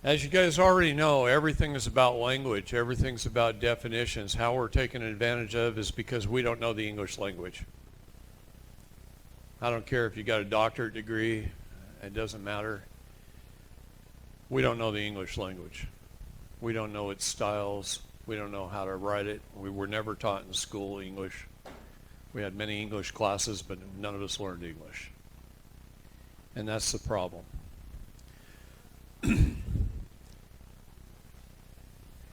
As you guys already know, everything is about language. Everything's about definitions. How we're taken advantage of is because we don't know the English language. I don't care if you got a doctorate degree. It doesn't matter. We don't know the English language. We don't know its styles. We don't know how to write it. We were never taught in school English. We had many English classes, but none of us learned English. And that's the problem.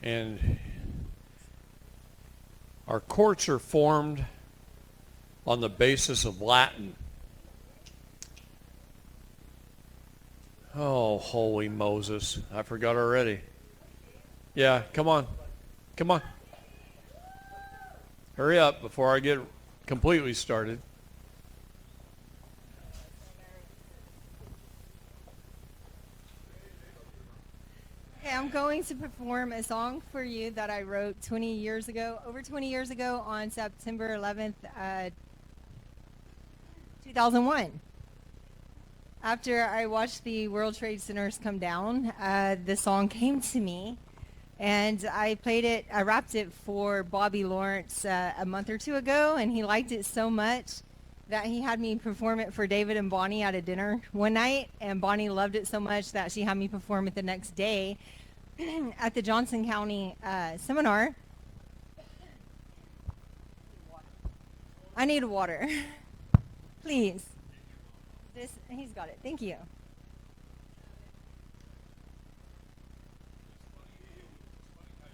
And our courts are formed on the basis of Latin. Oh, holy Moses. I forgot already. Yeah, come on. Come on. Hurry up before I get completely started. Okay, I'm going to perform a song for you that I wrote over 20 years ago on September 11th, 2001. After I watched the World Trade Centers come down, the song came to me, and I rapped it for Bobby Lawrence a month or two ago, and he liked it so much that he had me perform it for David and Bonnie at a dinner one night, and Bonnie loved it so much that she had me perform it the next day at the Johnson County seminar. I need water. Please. He's got it. Thank you.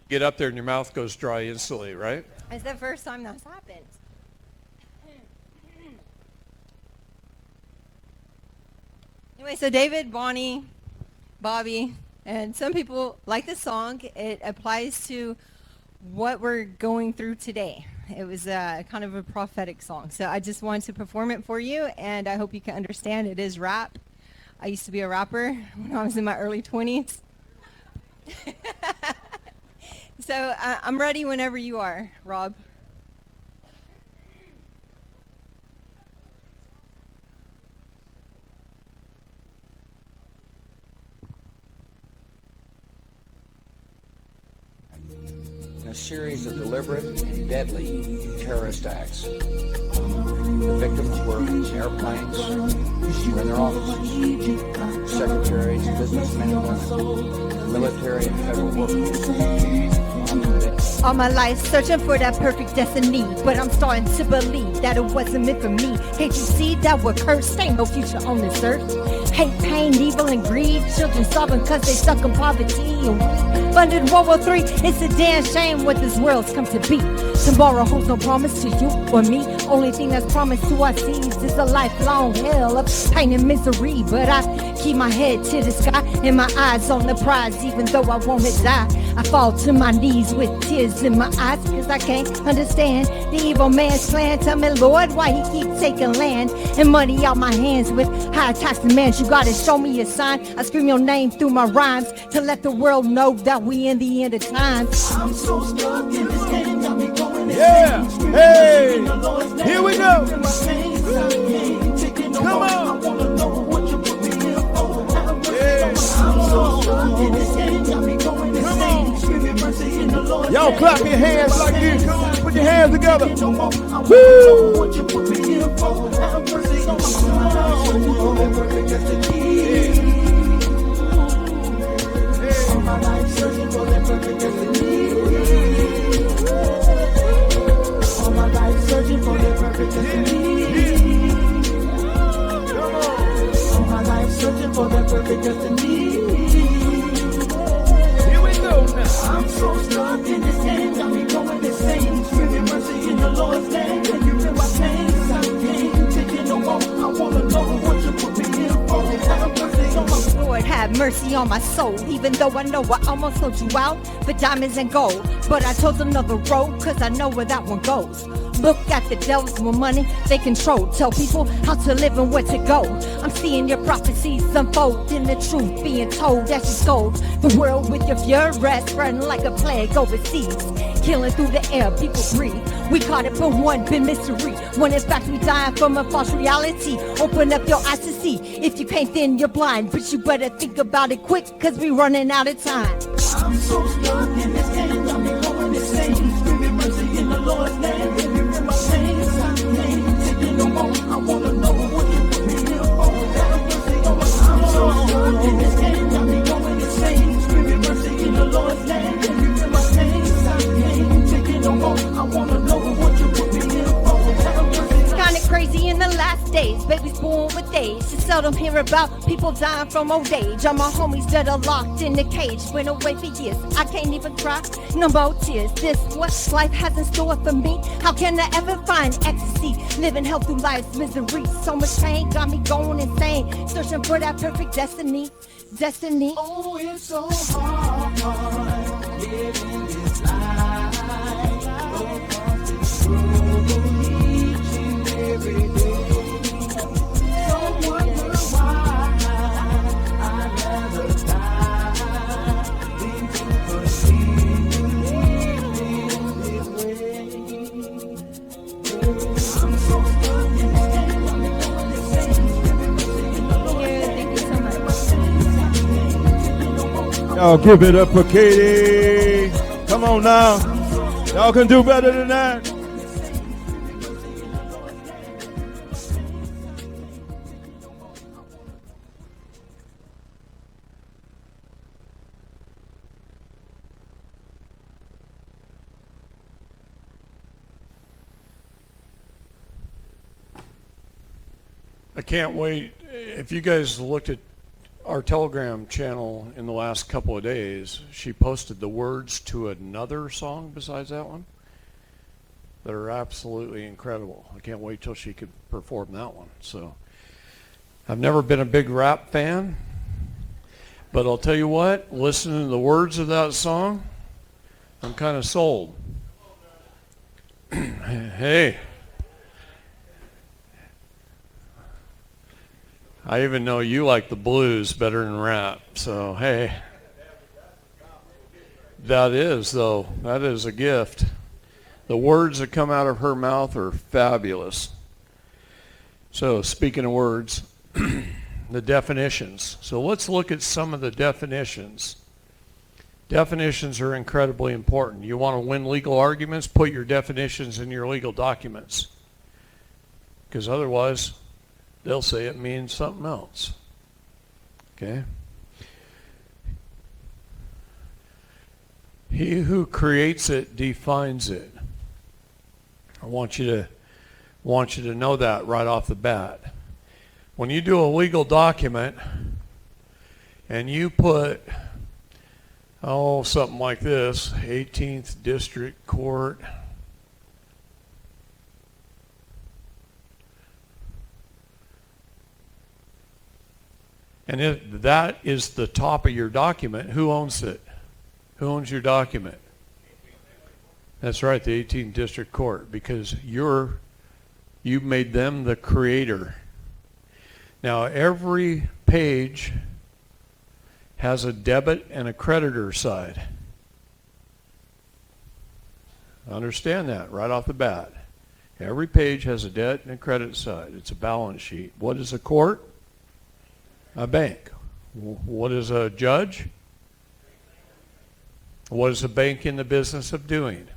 Get up there and your mouth goes dry instantly, right? It's the first time that's happened. Anyway, so David, Bonnie, Bobby, and some people like the song. It applies to what we're going through today. It was kind of a prophetic song. So I just wanted to perform it for you, and I hope you can understand it is rap. I used to be a rapper when I was in my early 20s. So I'm ready whenever you are, Rob. A series of deliberate and deadly terrorist acts. The victims were airplanes, were in their offices, secretaries, businessmen and women, military and federal workers. All my life searching for that perfect destiny, but I'm starting to believe that it wasn't meant for me. Can't you see that we're cursed? Ain't no future on this earth. Hate, pain, evil, and greed. Children starving cause they stuck in poverty. And funded World War III. It's a damn shame what this world's come to be. Tomorrow holds no promise to you or me. Only thing that's promised to our seeds is a lifelong hell of pain and misery. But I keep my head to the sky and my eyes on the prize, even though I wanna die. I fall to my knees with tears in my eyes, cause I can't understand the evil man's plan. Tell me, Lord, why he keep taking land and money out my hands with high tax demands. You gotta show me a sign. I scream your name through my rhymes to let the world know that we in the end of times. I'm so stuck in this game, got me going. Yeah, hey, here we go. Come on. Yeah. Come on. Y'all clap your hands like this. Come on, put your hands together. Woo! All my life searching for that perfect destiny. All my life searching for that perfect destiny. All my life searching for that perfect destiny. Here we go now. I'm so stuck in this game, got me going insane. Screaming mercy in the Lord's name. Can you feel my pain? I can't take it no more. I wanna know what you put me in for. Have mercy on my Lord, have mercy on my soul. Even though I know I almost sold you out for diamonds and gold, but I chose another road cause I know where that one goes. Look at the devils with money they control. Tell people how to live and where to go. I'm seeing your prophecies unfold in the truth being told as you scold the world with your fury, spreading like a plague overseas. Killing through the air, people breathe. We caught it for one big mystery, when in fact we dying from a false reality. Open up your eyes to see. If you can't, then you're blind. But you better think about it quick, cause we running out of time. I'm so stuck in this game, got me going insane. Screaming mercy in the Lord's name. If you feel my pain, I can't take it no more. I wanna know what you put me here for. Have mercy on my soul. I'm so stuck in this game, got me going insane. Screaming mercy in the Lord's name. If you feel my pain, I can't take it no more. I wanna know what you put me here for. Have mercy. It's kinda crazy in the last days. Babies born with AIDS. You seldom hear about people dying from old age. All my homies that are locked in the cage went away for years. I can't even cry, no more tears. This what life has in store for me. How can I ever find ecstasy? Living hell through life's misery. So much pain got me going insane. Searching for that perfect destiny. Destiny. Oh, it's so hard living this life. Oh, each and every day. Don't wonder why I'd rather die than to continue living this way. I'm so stuck in this game, I'm going insane. Yeah, thank you so much. Y'all give it up for Katie. Come on now. Y'all can do better than that. I can't wait. If you guys looked at our Telegram channel in the last couple of days, she posted the words to another song besides that one that are absolutely incredible. I can't wait till she could perform that one. So I've never been a big rap fan, but I'll tell you what, listening to the words of that song, I'm kind of sold. Hey. I even know you like the blues better than rap, so hey. That is, though, that is a gift. The words that come out of her mouth are fabulous. So, speaking of words, the definitions. So let's look at some of the definitions. Definitions are incredibly important. You want to win legal arguments, put your definitions in your legal documents. Because otherwise, they'll say it means something else. Okay? He who creates it defines it. I want you to know that right off the bat. When you do a legal document and you put, something like this, 18th District Court, and if that is the top of your document, who owns it? Who owns your document? That's right, the 18th District Court, because you made them the creator. Now, every page has a debit and a creditor side. Understand that right off the bat. Every page has a debt and a credit side. It's a balance sheet. What is a court? A bank. What is a judge? What is a bank in the business of doing?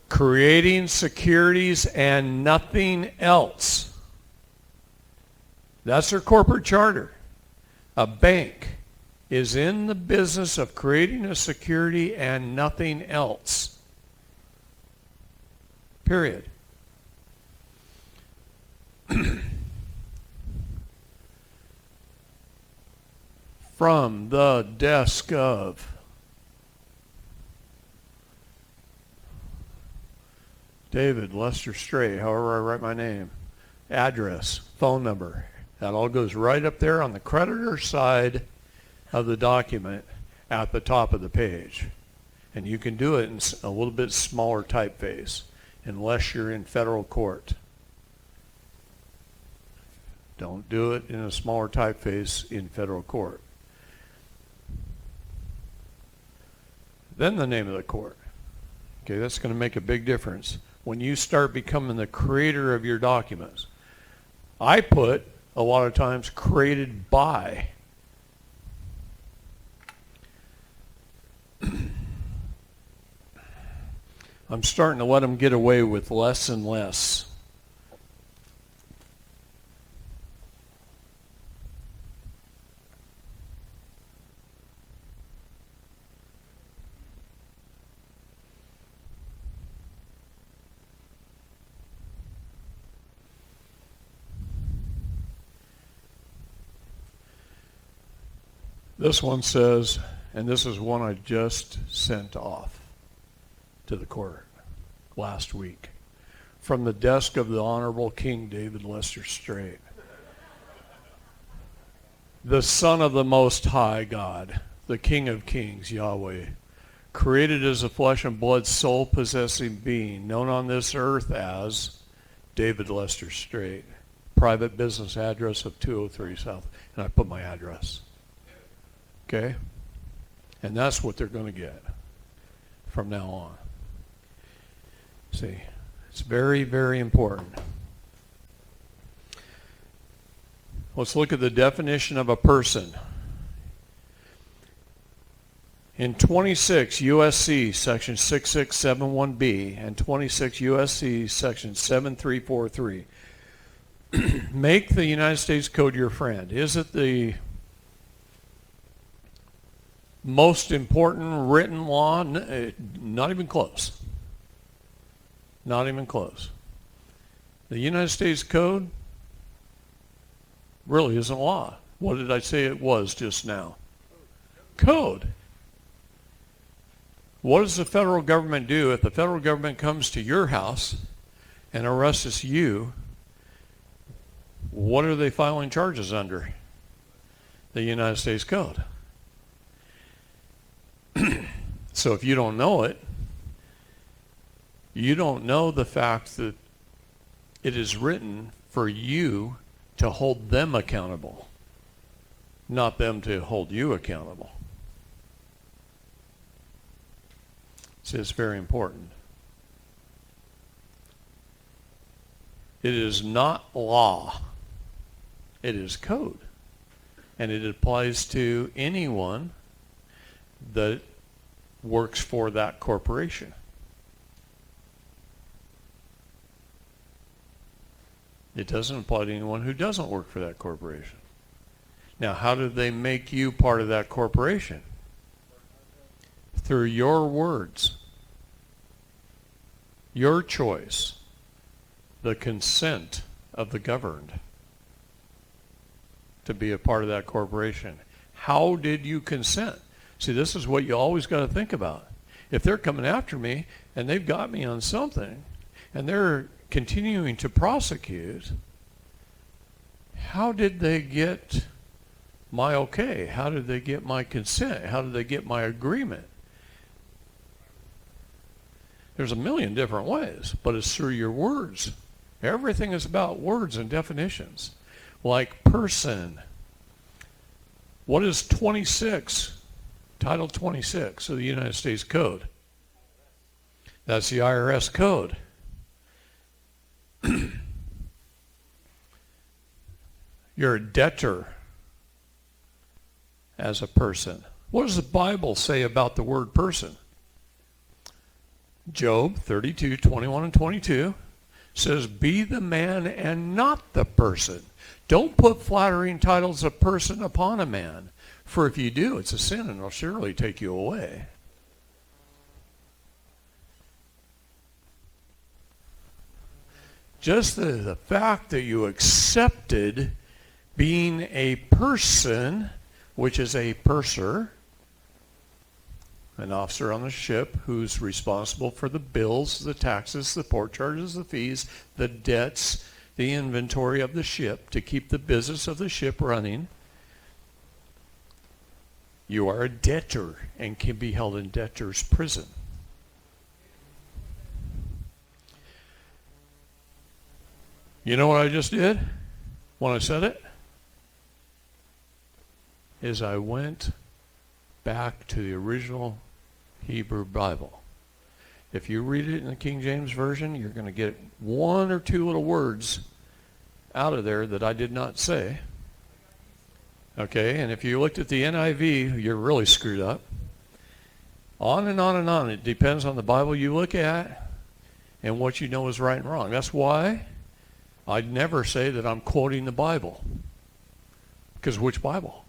Creating securities and nothing else. That's their corporate charter. A bank is in the business of creating a security and nothing else. Period. From the desk of David Lester Stray, however I write my name, address, phone number. That all goes right up there on the creditor side of the document at the top of the page. And you can do it in a little bit smaller typeface. unless you're in federal court. Don't do it in a smaller typeface in federal court. Then the name of the court. Okay, that's going to make a big difference when you start becoming the creator of your documents. I put, a lot of times, created by. I'm starting to let them get away with less and less. This one says, and this is one I just sent off to the court last week, from the desk of the Honorable King David Lester Straight. The Son of the Most High God, the King of Kings, Yahweh, created as a flesh and blood soul-possessing being, known on this earth as David Lester Straight, private business address of 203 South, and I put my address. Okay? And that's what they're going to get from now on. See, it's very, very important. Let's look at the definition of a person. In 26 USC section 6671B and 26 USC section 7343, make the United States Code your friend. Is it the most important written law? Not even close. Not even close. The United States Code really isn't law. What did I say it was just now? Code. What does the federal government do if the federal government comes to your house and arrests you? What are they filing charges under? The United States Code. So if you don't know it, you don't know the fact that it is written for you to hold them accountable, not them to hold you accountable. So it's very important. It is not law. It is code. And it applies to anyone that works for that corporation. It doesn't apply to anyone who doesn't work for that corporation. Now, how do they make you part of that corporation? Through your words, your choice, the consent of the governed to be a part of that corporation. How did you consent? See, this is what you always got to think about. If they're coming after me and they've got me on something and they're continuing to prosecute, how did they get my okay? How did they get my consent? How did they get my agreement? There's a million different ways, but it's through your words. Everything is about words and definitions. Like person. What is 26? Title 26 of the United States Code. That's the IRS code. You're a debtor as a person. What does the Bible say about the word person? Job 32, 21 and 22 says, be the man and not the person. Don't put flattering titles of person upon a man, for if you do, it's a sin and it'll surely take you away. Just the fact that you accepted being a person, which is a purser, an officer on the ship who's responsible for the bills, the taxes, the port charges, the fees, the debts, the inventory of the ship to keep the business of the ship running. You are a debtor and can be held in debtor's prison. You know what I just did when I said it? Is I went back to the original Hebrew Bible. If you read it in the King James Version, you're going to get one or two little words out of there that I did not say. Okay, and if you looked at the NIV, you're really screwed up. On and on and on. It depends on the Bible you look at and what you know is right and wrong. That's why I'd never say that I'm quoting the Bible. Because which Bible?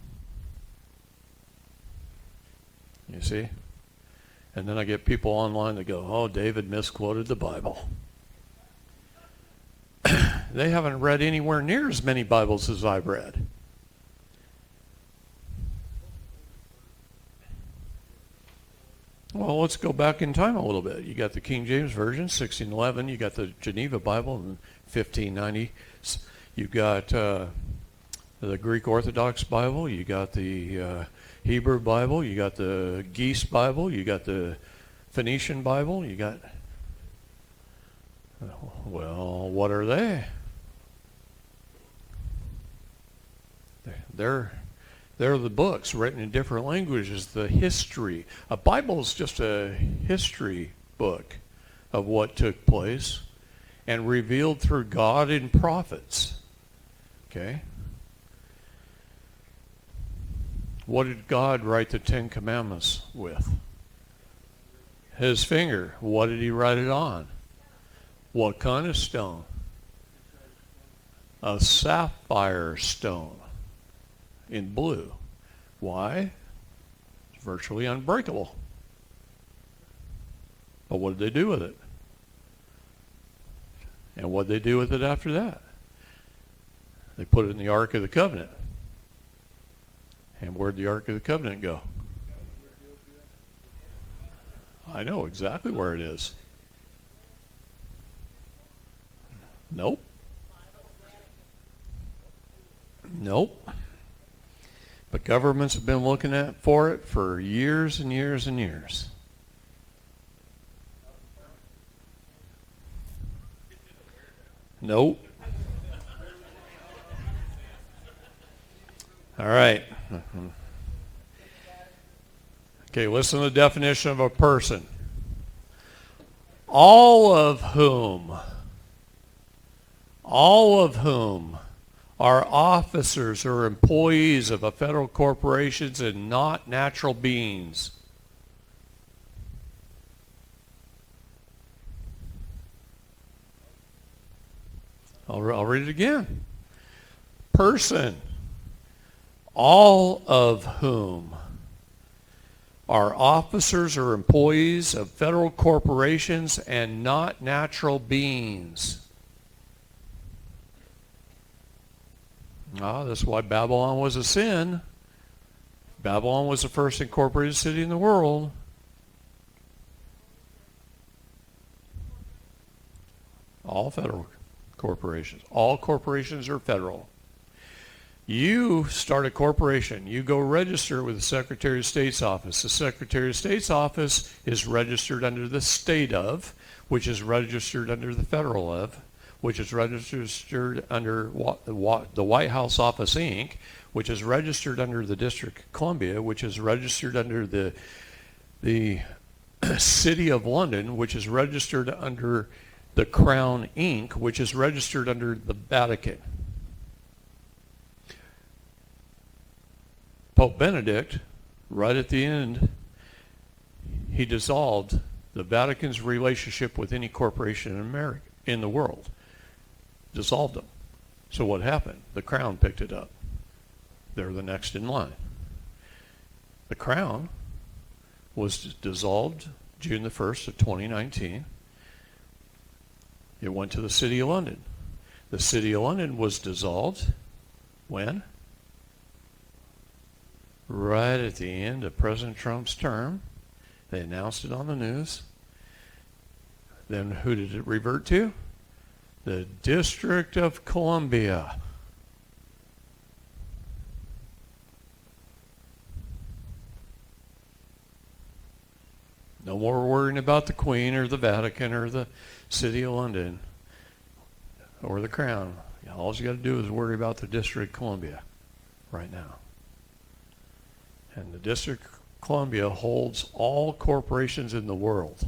You see? And then I get people online that go, oh, David misquoted the Bible. They haven't read anywhere near as many Bibles as I've read. Well, let's go back in time a little bit. You got the King James Version, 1611. You got the Geneva Bible in 1590. You got the Greek Orthodox Bible. You got the Hebrew Bible. You got the Geese Bible. You got the Phoenician Bible. You got... Well, what are they? They're the books written in different languages, the history. A Bible is just a history book of what took place and revealed through God and prophets. Okay? What did God write the Ten Commandments with? His finger. What did he write it on? What kind of stone? A sapphire stone in blue. Why? It's virtually unbreakable. But what did they do with it? And what did they do with it after that? They put it in the Ark of the Covenant. And where'd the Ark of the Covenant go? I know exactly where it is. Nope. Nope. But governments have been looking for it for years and years and years. Nope. All right. Okay, listen to the definition of a person. All of whom are officers or employees of a federal corporation and not natural beings. I'll read it again. Person. All of whom are officers or employees of federal corporations and not natural beings. That's why Babylon was a sin. Babylon was the first incorporated city in the world. All federal corporations. All corporations are federal. You start a corporation. You go register with the Secretary of State's office. The Secretary of State's office is registered under the state of, which is registered under the federal of, which is registered under the White House Office, Inc., which is registered under the District of Columbia, which is registered under the City of London, which is registered under the Crown, Inc., which is registered under the Vatican. Pope Benedict, right at the end, he dissolved the Vatican's relationship with any corporation in America, in the world. Dissolved them. So what happened? The Crown picked it up. They're the next in line. The Crown was dissolved June the 1st of 2019. It went to the City of London. The City of London was dissolved when? Right at the end of President Trump's term. They announced it on the news. Then who did it revert to? The District of Columbia. No more worrying about the Queen or the Vatican or the City of London. or the Crown. All you got to do is worry about the District of Columbia right now. And the District of Columbia holds all corporations in the world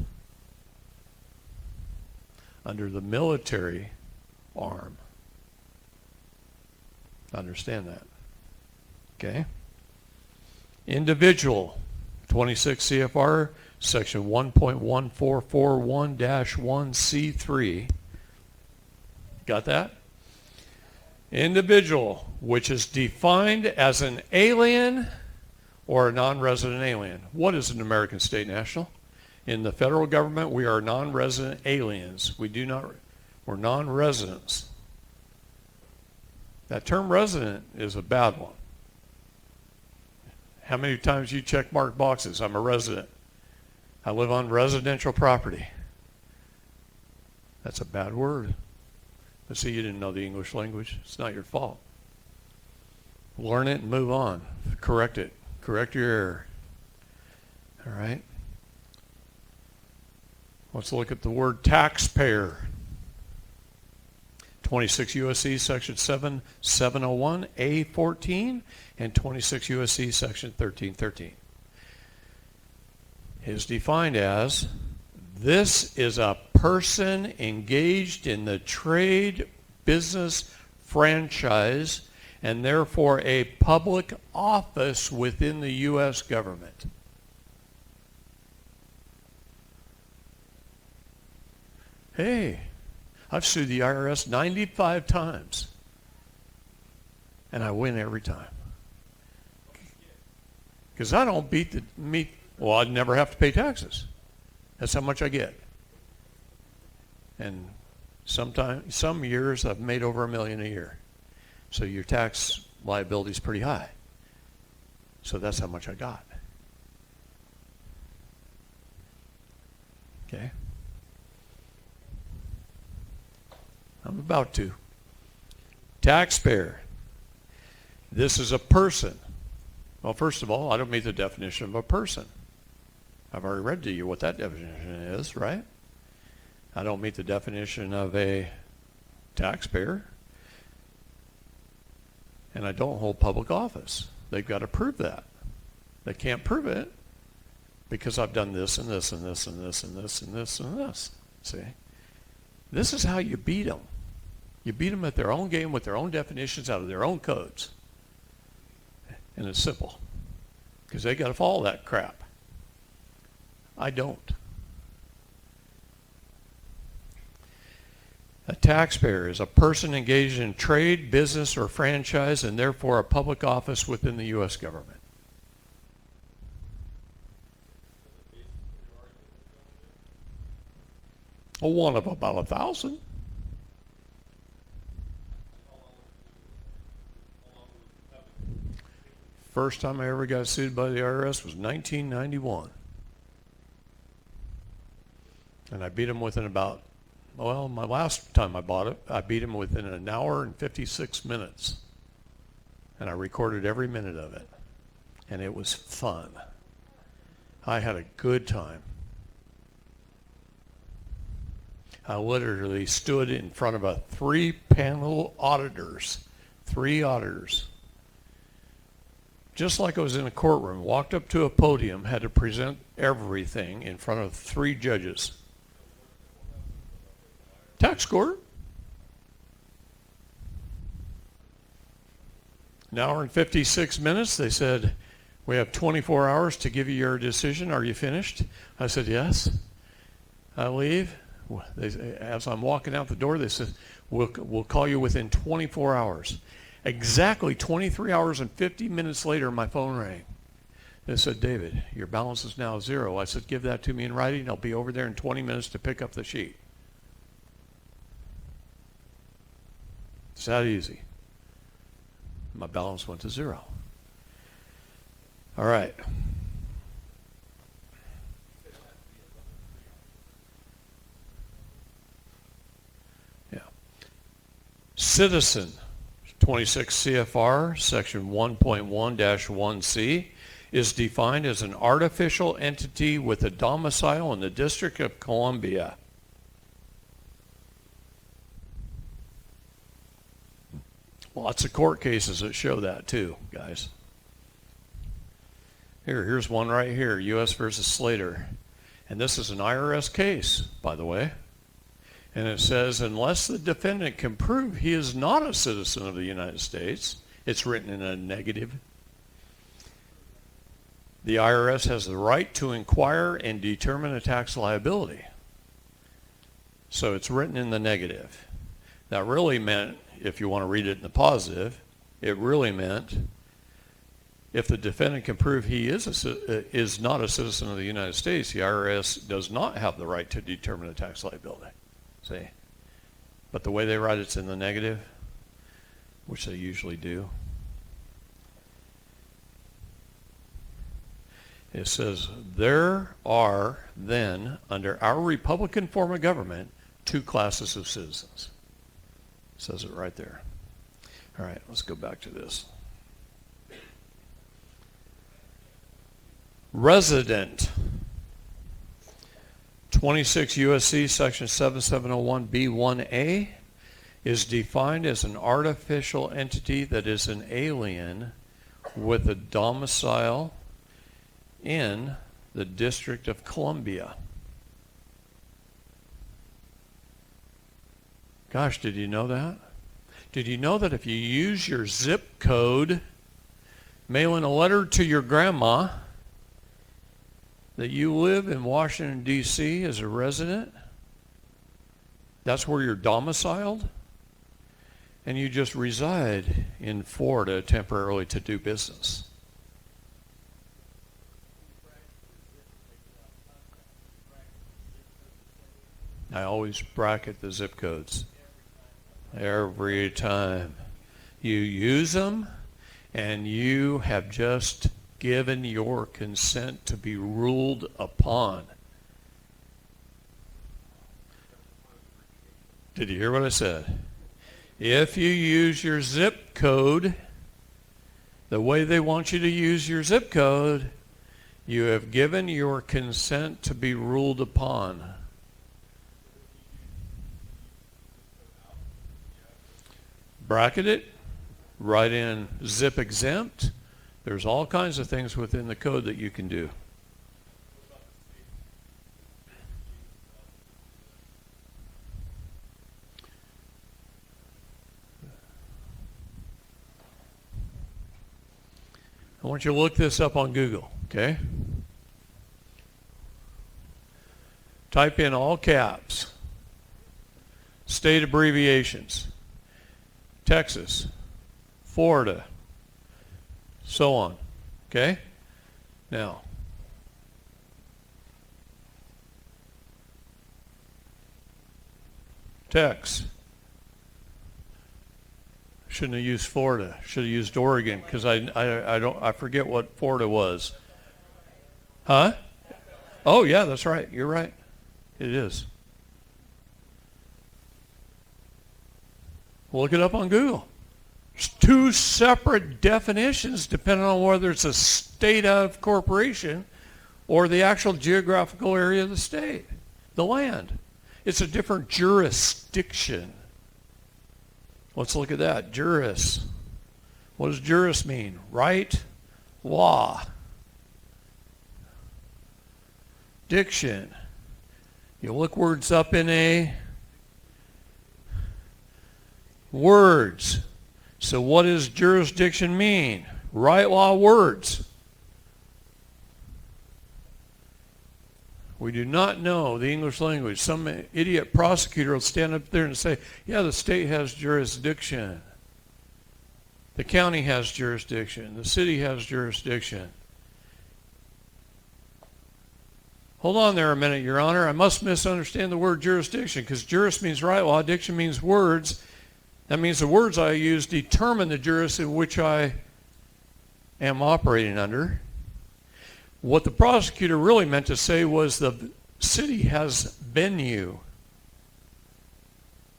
under the military arm. Understand that. Okay? Individual, 26 CFR, section 1.1441-1C3. Got that? Individual, which is defined as an alien or a non-resident alien. What is an American state national? In the federal government, we are non-resident aliens. We're non-residents. That term resident is a bad one. How many times you check mark boxes? I'm a resident. I live on residential property. That's a bad word. But see, you didn't know the English language. It's not your fault. Learn it and move on. Correct it. Correct your error. All right? Let's look at the word taxpayer. 26 U.S.C. section 7701 A14 and 26 U.S.C. section 1313 is defined as, this is a person engaged in the trade, business, franchise, and therefore a public office within the U.S. government. Hey, I've sued the IRS 95 times, and I win every time. Because I don't well, I'd never have to pay taxes. That's how much I get. And some years I've made over $1 million a year. So your tax liability is pretty high. So that's how much I got. Okay? I'm about to. Taxpayer. This is a person. Well, first of all, I don't meet the definition of a person. I've already read to you what that definition is, right? I don't meet the definition of a taxpayer. And I don't hold public office. They've got to prove that. They can't prove it because I've done this and this and this and this and this and this and this. See? This is how you beat them. You beat them at their own game with their own definitions out of their own codes. And it's simple. Because they got to follow that crap. I don't. A taxpayer is a person engaged in trade, business, or franchise, and therefore a public office within the U.S. government. Well, one of about 1,000. First time I ever got sued by the IRS was 1991. And I beat them within about, well, my last time I bought it, I beat them within an hour and 56 minutes. And I recorded every minute of it. And it was fun. I had a good time. I literally stood in front of a 3-panel auditors. 3 auditors. Just like I was in a courtroom, walked up to a podium, had to present everything in front of 3 judges. Tax court. An hour and 56 minutes. They said, we have 24 hours to give you your decision. Are you finished? I said, yes. I leave. As I'm walking out the door, they said, we'll call you within 24 hours. Exactly 23 hours and 50 minutes later, my phone rang. They said, David, your balance is now 0. I said, give that to me in writing. I'll be over there in 20 minutes to pick up the sheet. It's that easy. My balance went to 0. All right. Yeah. Citizen. 26 CFR section 1.1-1C is defined as an artificial entity with a domicile in the District of Columbia. Lots of court cases that show that too, guys. Here's one right here, U.S. versus Slater. And this is an IRS case, by the way. And it says, unless the defendant can prove he is not a citizen of the United States, it's written in a negative, the IRS has the right to inquire and determine a tax liability. So it's written in the negative. That really meant, if you want to read it in the positive, it really meant if the defendant can prove he is not a citizen of the United States, the IRS does not have the right to determine a tax liability. See? But the way they write it's in the negative, which they usually do. It says, there are then, under our Republican form of government, two classes of citizens. It says it right there. All right, let's go back to this. Resident. 26 U.S.C. section 7701B1A is defined as an artificial entity that is an alien with a domicile in the District of Columbia. Gosh, did you know that? Did you know that if you use your zip code, mailing a letter to your grandma, that you live in Washington, D.C. as a resident? That's where you're domiciled? And you just reside in Florida temporarily to do business. I always bracket the zip codes. Every time. You use them, and you have just given your consent to be ruled upon. Did you hear what I said? If you use your zip code the way they want you to use your zip code, you have given your consent to be ruled upon. Bracket it, write in zip exempt. There's all kinds of things within the code that you can do. I want you to look this up on Google, okay? Type in all caps, state abbreviations, Texas, Florida, so on, okay? Now, Tex. Shouldn't have used Florida. Should have used Oregon because I forget what Florida was. Huh? Oh yeah, that's right. You're right. It is. Look it up on Google. There's two separate definitions depending on whether it's a state of corporation or the actual geographical area of the state, the land. It's a different jurisdiction. Let's look at that. Juris. What does juris mean? Right? Law. Diction. You look words up in a words. So what does jurisdiction mean? Right law words. We do not know the English language. Some idiot prosecutor will stand up there and say, yeah, the state has jurisdiction. The county has jurisdiction. The city has jurisdiction. Hold on there a minute, Your Honor. I must misunderstand the word jurisdiction because juris means right law, diction means words. That means the words I use determine the juris in which I am operating under. What the prosecutor really meant to say was the city has venue.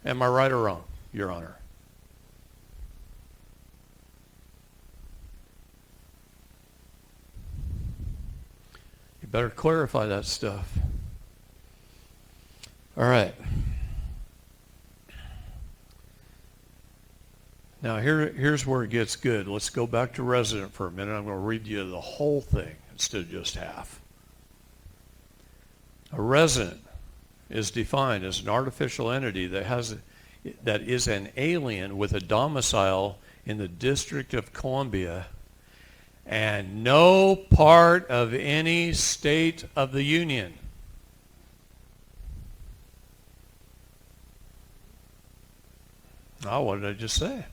Am I right or wrong, Your Honor? You better clarify that stuff. All right. Now here's where it gets good. Let's go back to resident for a minute. I'm going to read you the whole thing instead of just half. A resident is defined as an artificial entity that is an alien with a domicile in the District of Columbia and no part of any state of the Union. Oh, what did I just say?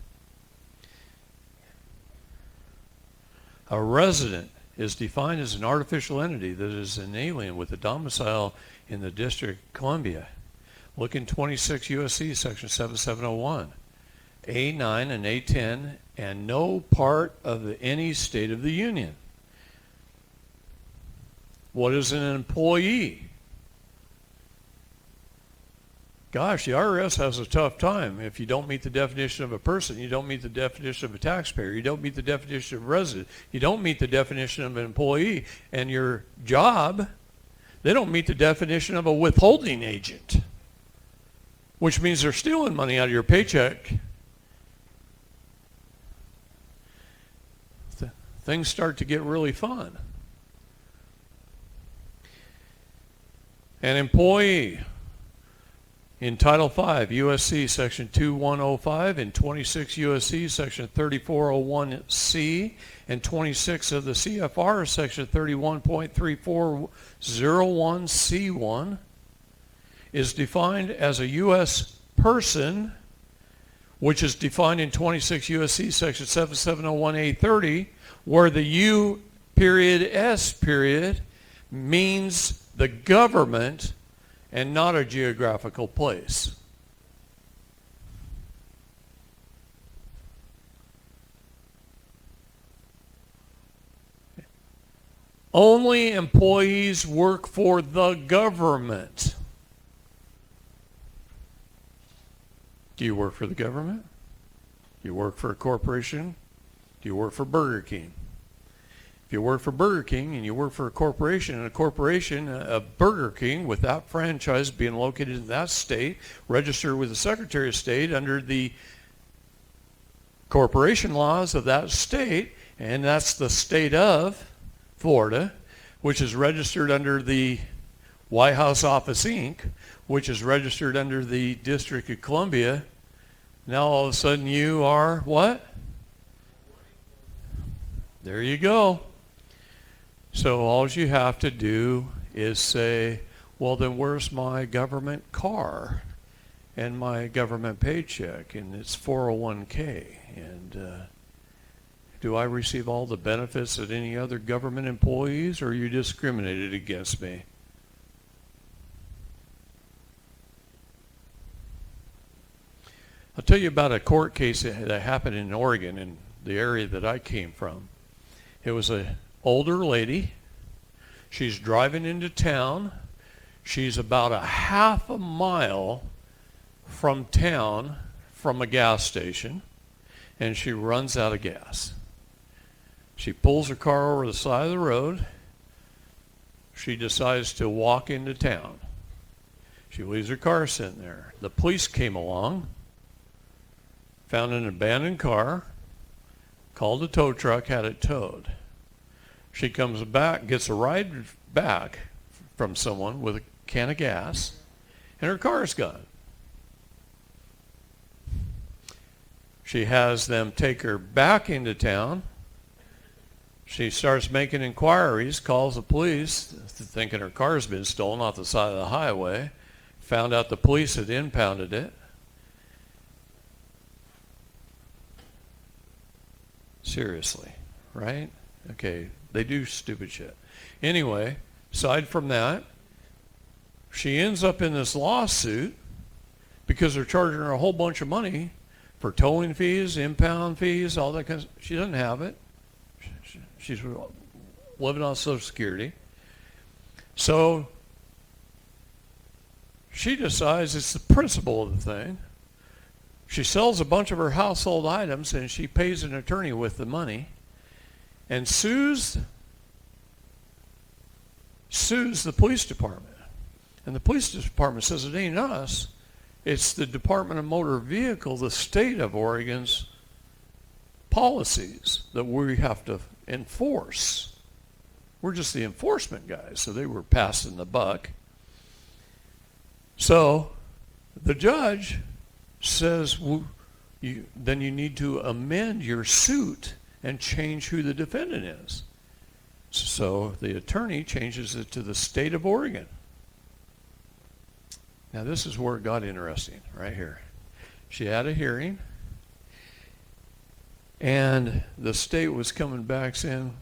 A resident is defined as an artificial entity that is an alien with a domicile in the District of Columbia. Look in 26 U.S.C. Section 7701, A9 and A10, and no part of any state of the Union. What is an employee? Gosh, the IRS has a tough time. If you don't meet the definition of a person, you don't meet the definition of a taxpayer, you don't meet the definition of a resident, you don't meet the definition of an employee, and your job, they don't meet the definition of a withholding agent, which means they're stealing money out of your paycheck. Things start to get really fun. An employee in Title V, U.S.C. Section 2105, and 26 U.S.C. Section 3401C, and 26 of the CFR, Section 31.3401C1, is defined as a U.S. person, which is defined in 26 U.S.C. Section 7701A30, where the U period S period means the government and not a geographical place. Only employees work for the government. Do you work for the government? Do you work for a corporation? Do you work for Burger King? If you work for Burger King and you work for a corporation, a Burger King with that franchise being located in that state, registered with the Secretary of State under the corporation laws of that state, and that's the state of Florida, which is registered under the White House Office, Inc., which is registered under the District of Columbia. Now all of a sudden you are what? There you go. So all you have to do is say, well, then where's my government car and my government paycheck and its 401k? And do I receive all the benefits that any other government employees, or are you discriminated against me? I'll tell you about a court case that happened in Oregon, in the area that I came from. It was an older lady. She's driving into town. She's about a half a mile from town, from a gas station, and she runs out of gas. She pulls her car over the side of the road. She decides to walk into town. She leaves her car sitting there. The police came along, found an abandoned car, called a tow truck, had it towed. She comes back, gets a ride back from someone with a can of gas, and her car is gone. She has them take her back into town. She starts making inquiries, calls the police, thinking her car's been stolen off the side of the highway. Found out the police had impounded it. Seriously, right? Okay, they do stupid shit. Anyway, aside from that, she ends up in this lawsuit because they're charging her a whole bunch of money for towing fees, impound fees, all that kind of stuff. She doesn't have it. She's living on Social Security. So she decides it's the principle of the thing. She sells a bunch of her household items and she pays an attorney with the money and sues the police department. And the police department says it ain't us. It's the Department of Motor Vehicle, the state of Oregon's policies that we have to enforce. We're just the enforcement guys, so they were passing the buck. So the judge says, then you need to amend your suit and change who the defendant is. So the attorney changes it to the state of Oregon. Now this is where it got interesting, right here. She had a hearing, and the state was coming back saying,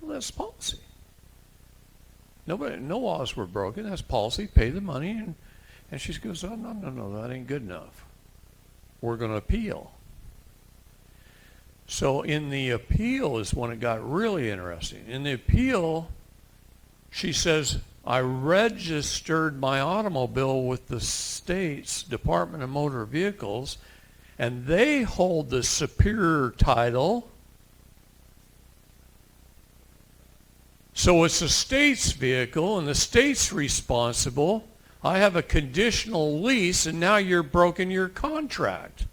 well, that's policy. No laws were broken. That's policy. Pay the money. And she goes, oh, no, that ain't good enough. We're going to appeal. So in the appeal is when it got really interesting. In the appeal, she says, I registered my automobile with the state's Department of Motor Vehicles, and they hold the superior title. So it's the state's vehicle, and the state's responsible. I have a conditional lease, and now you're broken your contract.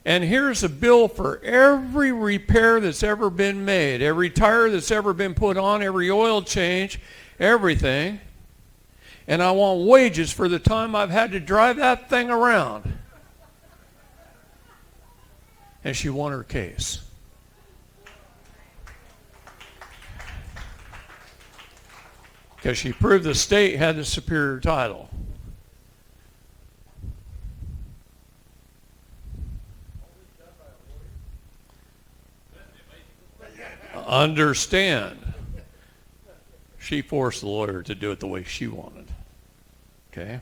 And here's a bill for every repair that's ever been made, every tire that's ever been put on, every oil change, everything. And I want wages for the time I've had to drive that thing around. And she won her case. Because she proved the state had the superior title. Understand. She forced the lawyer to do it the way she wanted. Okay?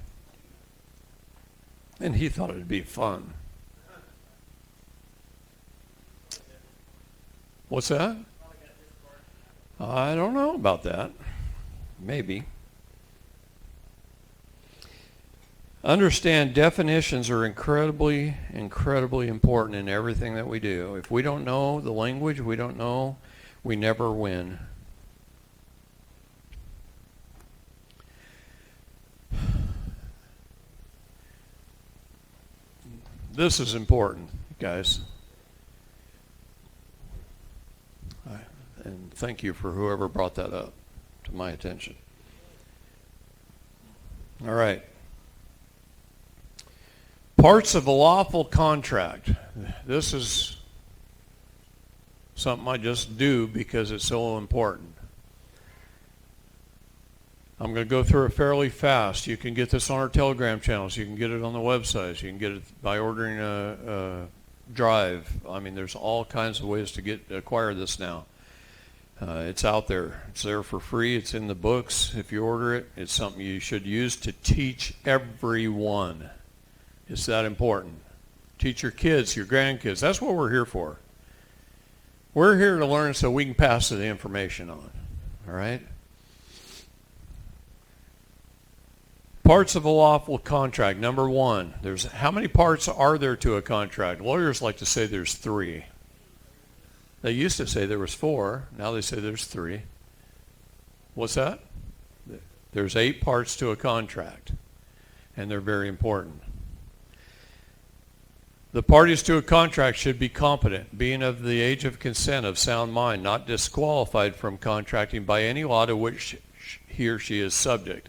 And he thought it'd be fun. What's that? I don't know about that. Maybe. Understand, definitions are incredibly, incredibly important in everything that we do. If we don't know the language, we never win. This is important, guys. And thank you for whoever brought that up to my attention. All right. Parts of a lawful contract. This is something I just do because it's so important. I'm going to go through it fairly fast. You can get this on our Telegram channels. You can get it on the websites. You can get it by ordering a drive. I mean, there's all kinds of ways to acquire this now. It's out there. It's there for free. It's in the books. If you order it, it's something you should use to teach everyone. It's that important. Teach your kids, your grandkids. That's what we're here for. We're here to learn so we can pass the information on. All right? Parts of a lawful contract. Number one, how many parts are there to a contract? Lawyers like to say there's 3. They used to say there was 4. Now they say there's 3. What's that? There's 8 parts to a contract, and they're very important. The parties to a contract should be competent, being of the age of consent, of sound mind, not disqualified from contracting by any law to which he or she is subject.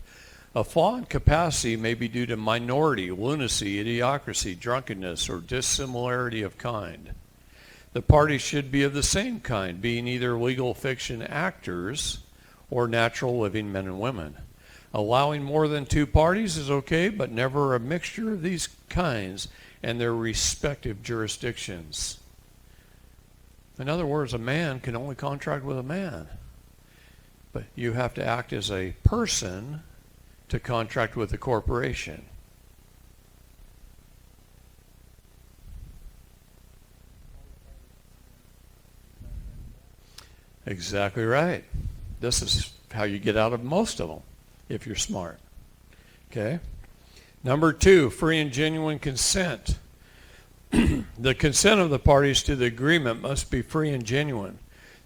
A flaw in capacity may be due to minority, lunacy, idiocracy, drunkenness, or dissimilarity of kind. The parties should be of the same kind, being either legal fiction actors or natural living men and women. Allowing more than 2 parties is okay, but never a mixture of these kinds and their respective jurisdictions. In other words, a man can only contract with a man. But you have to act as a person to contract with a corporation. Exactly right. This is how you get out of most of them, if you're smart. Okay? Number 2, free and genuine consent. The consent of the parties to the agreement must be free and genuine.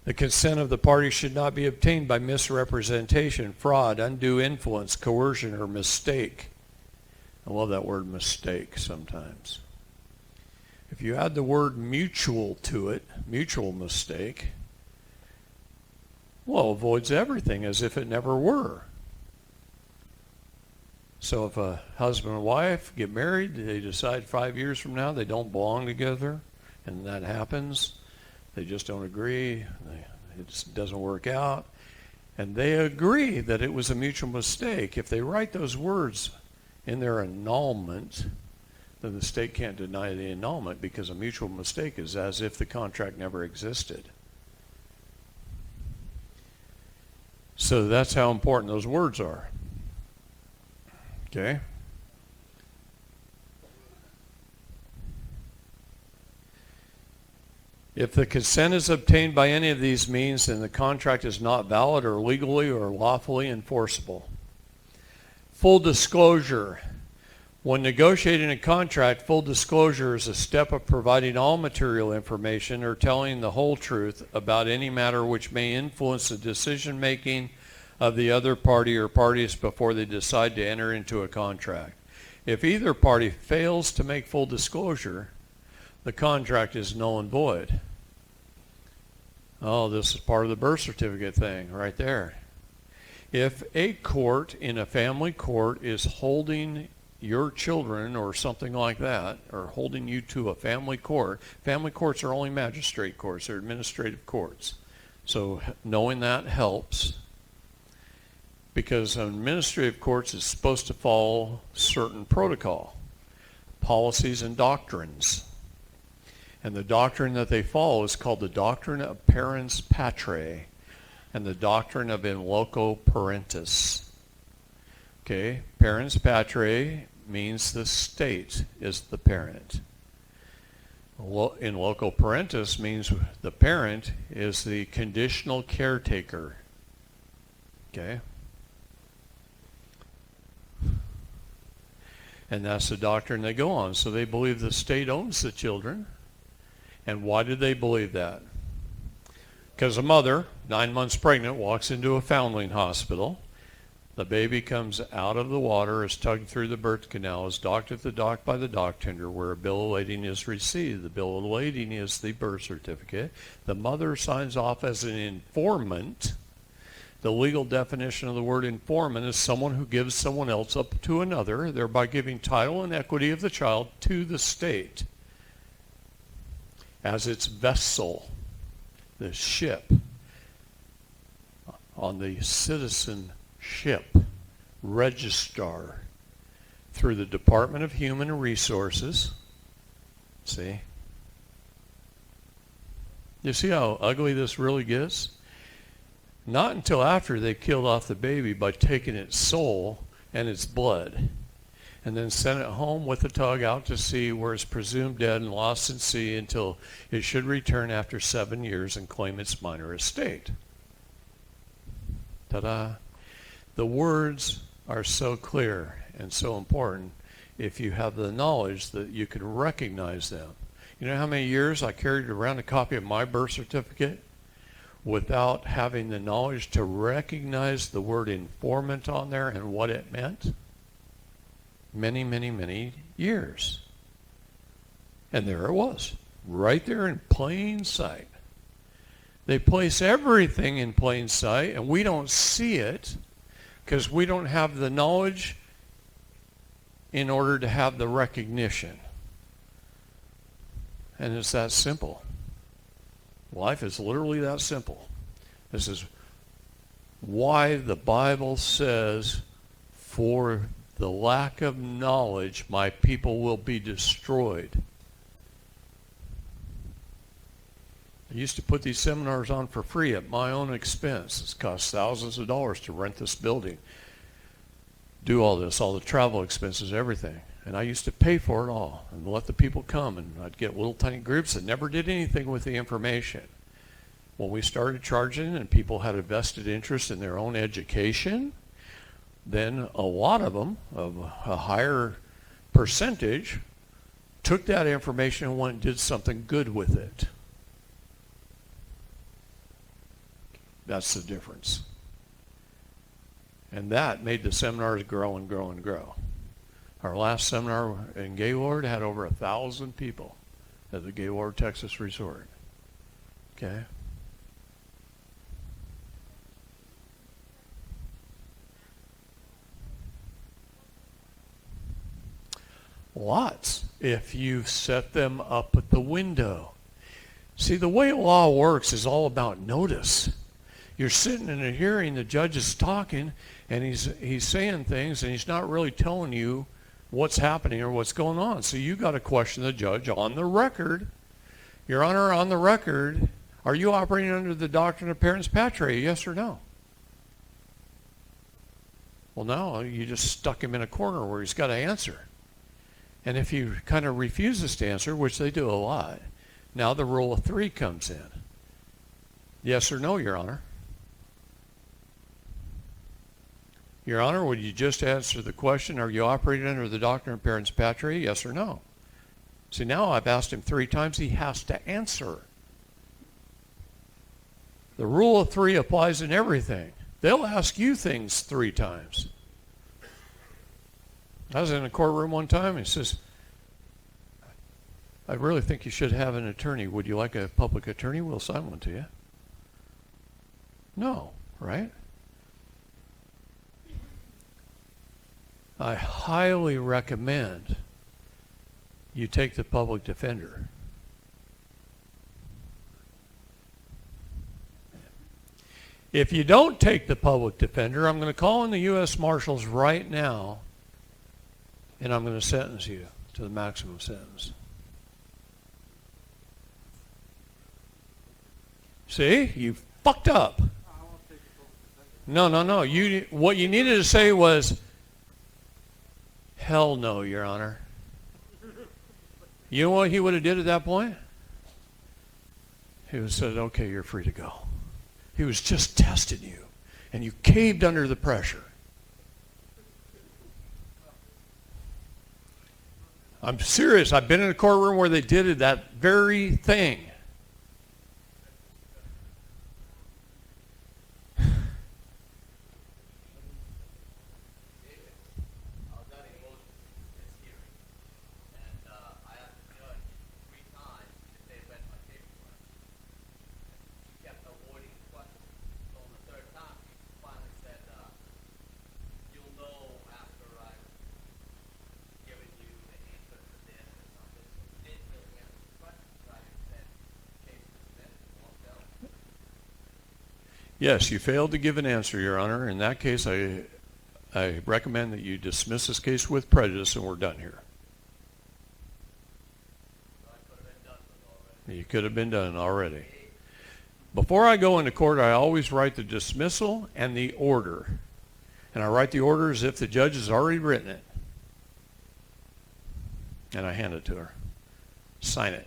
The consent of the parties should not be obtained by misrepresentation, fraud, undue influence, coercion, or mistake. I love that word mistake sometimes. If you add the word mutual to it, mutual mistake, well, it avoids everything as if it never were. So if a husband and wife get married, they decide 5 years from now they don't belong together, and that happens, they just don't agree, it just doesn't work out, and they agree that it was a mutual mistake. If they write those words in their annulment, then the state can't deny the annulment, because a mutual mistake is as if the contract never existed. So that's how important those words are. Okay? If the consent is obtained by any of these means, then the contract is not valid or legally or lawfully enforceable. Full disclosure. When negotiating a contract, full disclosure is a step of providing all material information or telling the whole truth about any matter which may influence the decision-making of the other party or parties before they decide to enter into a contract. If either party fails to make full disclosure, the contract is null and void. Oh, this is part of the birth certificate thing right there. If a court in a family court is holding your children or something like that, or holding you to a family courts are only magistrate courts, they're administrative courts. So knowing that helps, because administrative courts is supposed to follow certain protocol, policies and doctrines. And the doctrine that they follow is called the doctrine of parens patriae and the doctrine of in loco parentis. Okay, parens patriae means the state is the parent. In loco parentis means the parent is the conditional caretaker. Okay? And that's the doctrine they go on. So they believe the state owns the children. And why did they believe that? Because a mother, 9 months pregnant, walks into a foundling hospital. The baby comes out of the water, is tugged through the birth canal, is docked at the dock by the dock tender, where a bill of lading is received. The bill of lading is the birth certificate. The mother signs off as an informant. The legal definition of the word informant is someone who gives someone else up to another, thereby giving title and equity of the child to the state as its vessel, the ship, on the citizenship register through the Department of Human Resources. See? You see how ugly this really gets? Not until after they killed off the baby by taking its soul and its blood, and then sent it home with a tug out to sea, where it's presumed dead and lost at sea until it should return after 7 years and claim its minor estate. Ta-da! The words are so clear and so important if you have the knowledge that you can recognize them. You know how many years I carried around a copy of my birth certificate without having the knowledge to recognize the word informant on there and what it meant? Many, many, many years. And there it was, right there in plain sight. They place everything in plain sight, and we don't see it because we don't have the knowledge in order to have the recognition. And it's that simple. Life is literally that simple. This is why the Bible says, for the lack of knowledge, my people will be destroyed. I used to put these seminars on for free at my own expense. It's cost thousands of dollars to rent this building, do all this, all the travel expenses, everything. And I used to pay for it all and let the people come, and I'd get little tiny groups that never did anything with the information. When we started charging and people had a vested interest in their own education, then a lot of them, of a higher percentage, took that information and went and did something good with it. That's the difference. And that made the seminars grow and grow and grow. Our last seminar in Gaylord had over 1,000 people at the Gaylord, Texas resort. Okay? Lots, if you set them up at the window. See, the way law works is all about notice. You're sitting in a hearing, the judge is talking, and he's saying things, and he's not really telling you what's happening or what's going on. So you got to question the judge on the record. Your Honor, on the record, are you operating under the doctrine of parens patriae, yes or no? Well, no, you just stuck him in a corner where he's got to answer. And if he kind of refuses to answer, which they do a lot, now the rule of three comes in. Yes or no, Your Honor? Your Honor, would you just answer the question, are you operating under the doctrine of parens patriae, yes or no? See, now I've asked him 3 times, he has to answer. The rule of three applies in everything. They'll ask you things 3 times. I was in a courtroom one time, and he says, I really think you should have an attorney. Would you like a public attorney? We'll sign one to you. No, right? I highly recommend you take the public defender. If you don't take the public defender, I'm going to call in the U.S. Marshals right now, and I'm going to sentence you to the maximum sentence. See? You fucked up. No. What you needed to say was, hell no, Your Honor. You know what he would have did at that point? He would have said, okay, you're free to go. He was just testing you, and you caved under the pressure. I'm serious. I've been in a courtroom where they did that very thing. Yes, you failed to give an answer, Your Honor. In that case, I recommend that you dismiss this case with prejudice, and we're done here. You could have been done already. Before I go into court, I always write the dismissal and the order. And I write the order as if the judge has already written it. And I hand it to her. Sign it.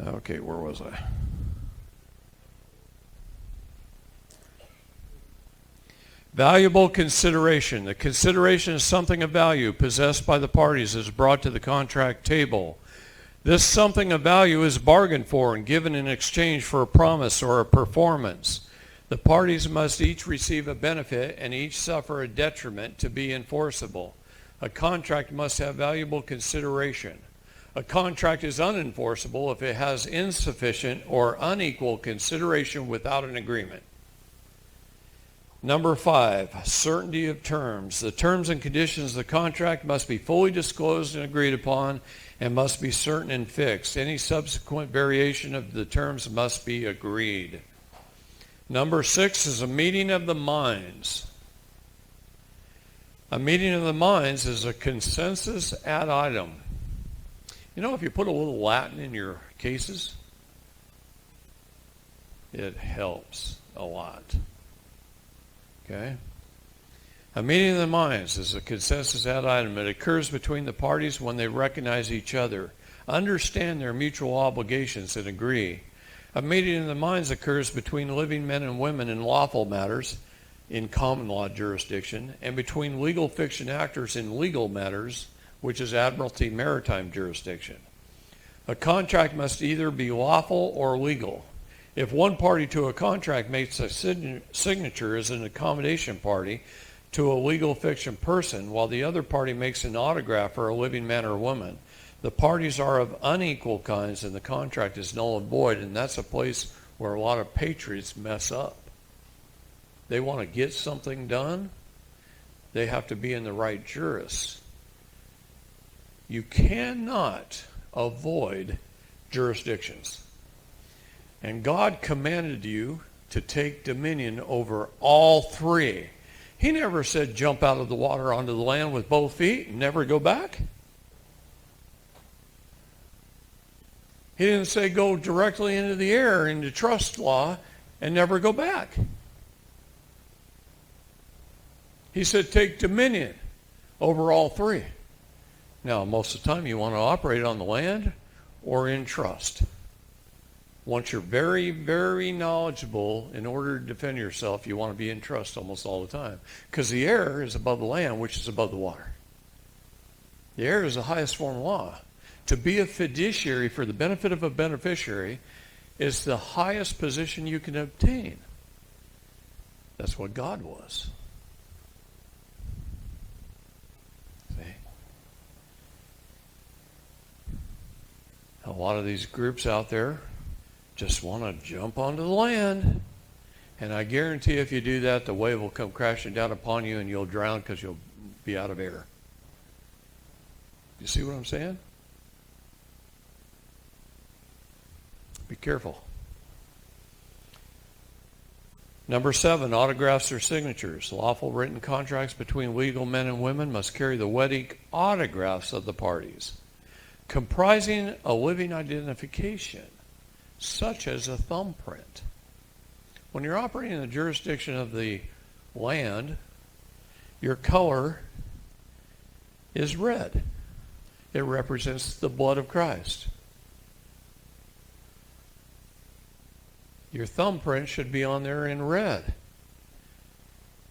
Okay, where was I? Valuable consideration. The consideration is something of value possessed by the parties is brought to the contract table. This something of value is bargained for and given in exchange for a promise or a performance. The parties must each receive a benefit and each suffer a detriment to be enforceable. A contract must have valuable consideration. A contract is unenforceable if it has insufficient or unequal consideration without an agreement. Number 5, certainty of terms. The terms and conditions of the contract must be fully disclosed and agreed upon and must be certain and fixed. Any subsequent variation of the terms must be agreed. Number 6 is a meeting of the minds. A meeting of the minds is a consensus ad idem. You know, if you put a little Latin in your cases, it helps a lot. Okay? A meeting of the minds is a consensus ad idem. It occurs between the parties when they recognize each other, understand their mutual obligations, and agree. A meeting of the minds occurs between living men and women in lawful matters in common law jurisdiction and between legal fiction actors in legal matters, which is admiralty maritime jurisdiction. A contract must either be lawful or legal. If one party to a contract makes a signature as an accommodation party to a legal fiction person, while the other party makes an autograph for a living man or woman, the parties are of unequal kinds and the contract is null and void, and that's a place where a lot of patriots mess up. They want to get something done, they have to be in the right juris. You cannot avoid jurisdictions. And God commanded you to take dominion over all three. He never said jump out of the water onto the land with both feet and never go back. He didn't say go directly into the air, into trust law, and never go back. He said take dominion over all three. Now, most of the time you want to operate on the land or in trust. Once you're very, very knowledgeable, in order to defend yourself, you want to be in trust almost all the time. Because the air is above the land, which is above the water. The air is the highest form of law. To be a fiduciary for the benefit of a beneficiary is the highest position you can obtain. That's what God was. See? A lot of these groups out there just want to jump onto the land. And I guarantee if you do that, the wave will come crashing down upon you and you'll drown because you'll be out of air. You see what I'm saying? Be careful. Number 7, autographs or signatures. Lawful written contracts between legal men and women must carry the wedding autographs of the parties, comprising a living identification, such as a thumbprint. When you're operating in the jurisdiction of the land, your color is red. It represents the blood of Christ. Your thumbprint should be on there in red.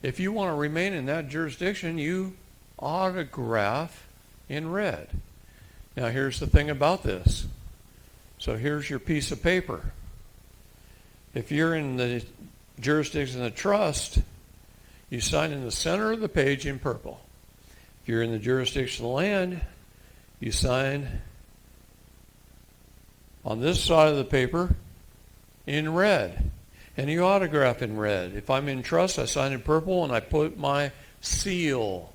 If you want to remain in that jurisdiction, you autograph in red. Now here's the thing about this. So here's your piece of paper. If you're in the jurisdiction of the trust, you sign in the center of the page in purple. If you're in the jurisdiction of the land, you sign on this side of the paper in red. And you autograph in red. If I'm in trust, I sign in purple and I put my seal.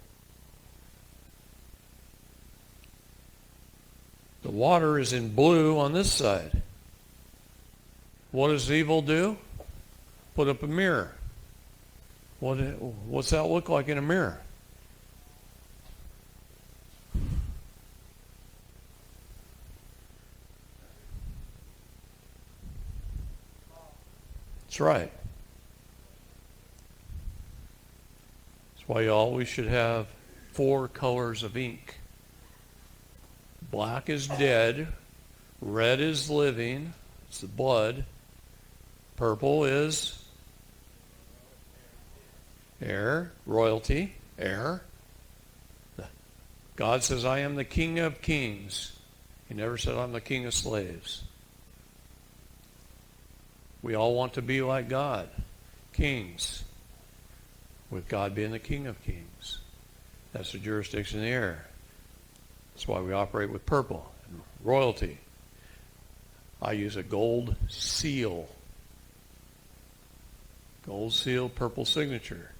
The water is in blue on this side. What does evil do? Put up a mirror. What's that look like in a mirror? That's right. That's why you always should have 4 colors of ink. Black is dead, red is living, it's the blood, purple is air, royalty, air. God says, I am the King of kings. He never said, I'm the King of slaves. We all want to be like God, kings, with God being the King of kings. That's the jurisdiction of the air. That's why we operate with purple and royalty. I use a gold seal. Gold seal, purple signature.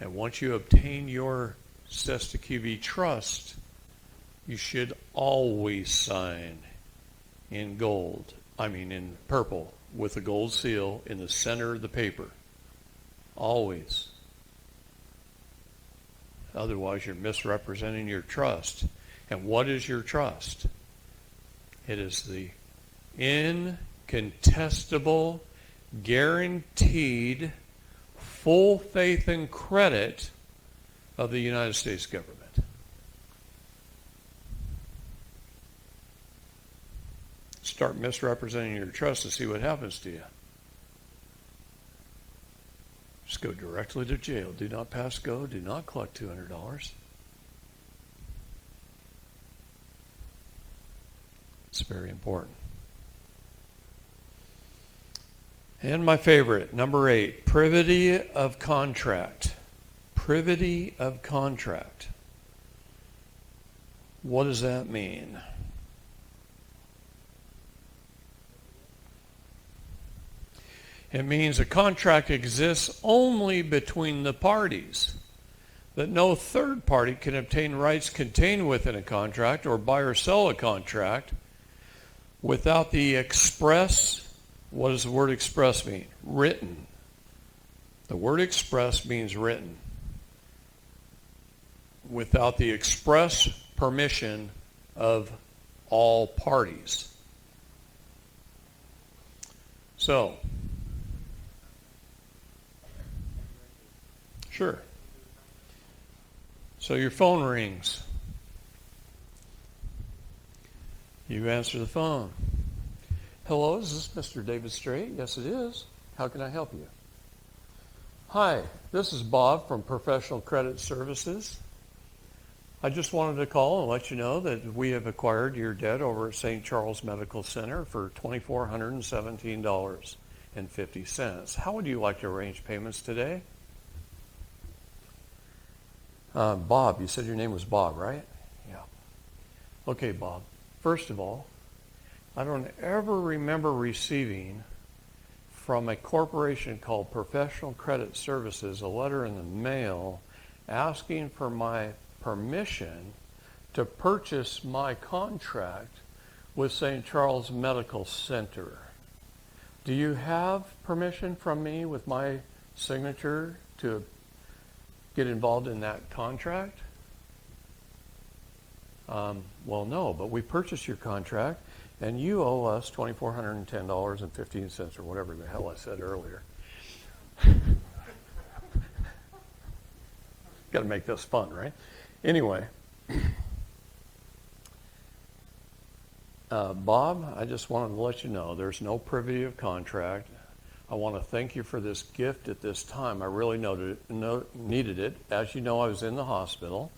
And once you obtain your Sesta QV trust, you should always sign in gold. In purple with a gold seal in the center of the paper. Always. Otherwise, you're misrepresenting your trust. And what is your trust? It is the incontestable, guaranteed, full faith and credit of the United States government. Start misrepresenting your trust and see what happens to you. Just go directly to jail. Do not pass go. Do not collect $200. It's very important. And my favorite, number 8, privity of contract. Privity of contract. What does that mean? It means a contract exists only between the parties, that no third party can obtain rights contained within a contract or buy or sell a contract without the express. What does the word express mean? Written. The word express means written. Without the express permission of all parties. So, sure. So your phone rings. You answer the phone. Hello, is this Mr. David Strait? Yes, it is. How can I help you? Hi, this is Bob from Professional Credit Services. I just wanted to call and let you know that we have acquired your debt over at St. Charles Medical Center for $2,417.50. How would you like to arrange payments today? Bob, you said your name was Bob, right? Yeah. Okay, Bob. First of all, I don't ever remember receiving from a corporation called Professional Credit Services a letter in the mail asking for my permission to purchase my contract with St. Charles Medical Center. Do you have permission from me with my signature to get involved in that contract? Well, no, but we purchased your contract, and you owe us $2,410.15, or whatever the hell I said earlier. Got to make this fun, right? Anyway, Bob, I just wanted to let you know there's no privity of contract. I want to thank you for this gift at this time. I really needed it. As you know, I was in the hospital,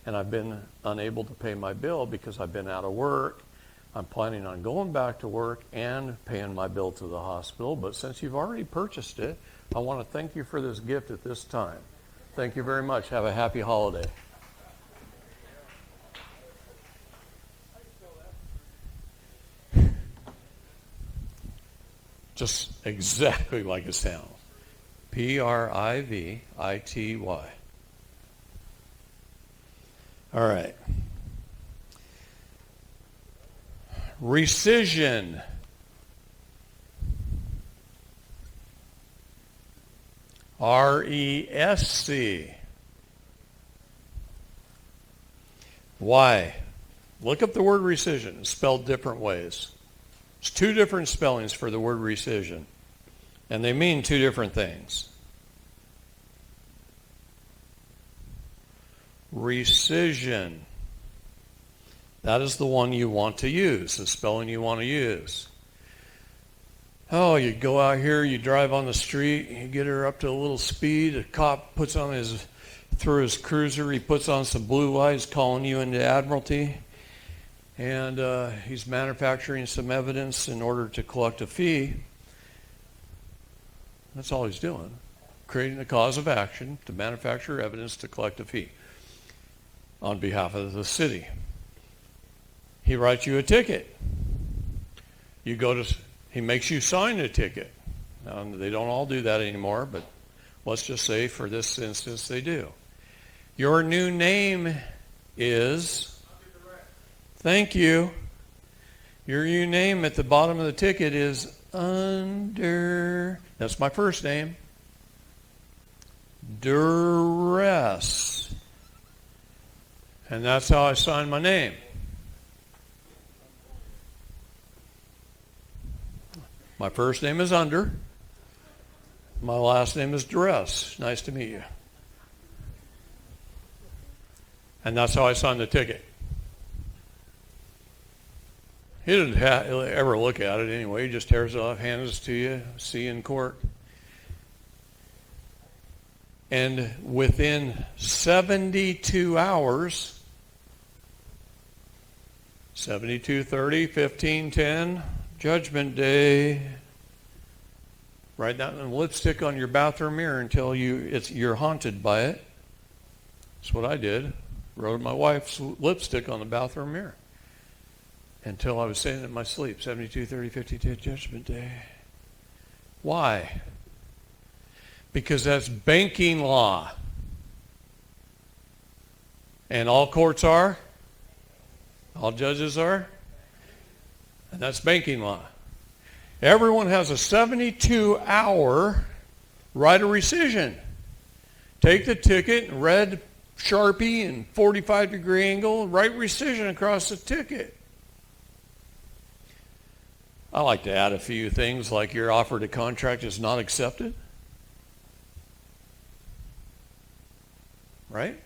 and I've been unable to pay my bill because I've been out of work. I'm planning on going back to work and paying my bill to the hospital, but since you've already purchased it, I want to thank you for this gift at this time. Thank you very much. Have a happy holiday. Just exactly like it sounds. Privity. All right. Rescission. R-E-S-C. Why? Look up the word rescission. It's spelled different ways. There's two different spellings for the word rescission, and they mean two different things. Rescission. That is the one you want to use, the spelling you want to use. Oh, you go out here, you drive on the street, you get her up to a little speed, a cop puts on through his cruiser, he puts on some blue lights calling you into Admiralty, and he's manufacturing some evidence in order to collect a fee. That's all he's doing, creating a cause of action to manufacture evidence to collect a fee on behalf of the city. He writes you a ticket. He makes you sign a ticket. Now, they don't all do that anymore, but let's just say for this instance they do. Your new name is... Thank you. Your new name at the bottom of the ticket is under... That's my first name. Duress. And that's how I sign my name. My first name is Under. My last name is Duress. Nice to meet you. And that's how I signed the ticket. He didn't ever look at it anyway. He just tears it off, hands it to you, see you in court. And within 72 hours, 72:30, 15:10, Judgment Day, Write down lipstick on your bathroom mirror until you're haunted by it. That's what I did. Wrote my wife's lipstick on the bathroom mirror until I was saying it in my sleep. 72, 30, 52, Judgment Day. Why? Because that's banking law. And all courts are? All judges are? And that's banking law. Everyone has a 72-hour right of rescission. Take the ticket, red Sharpie and 45-degree angle, write rescission across the ticket. I like to add a few things like your offer to contract is not accepted. Right?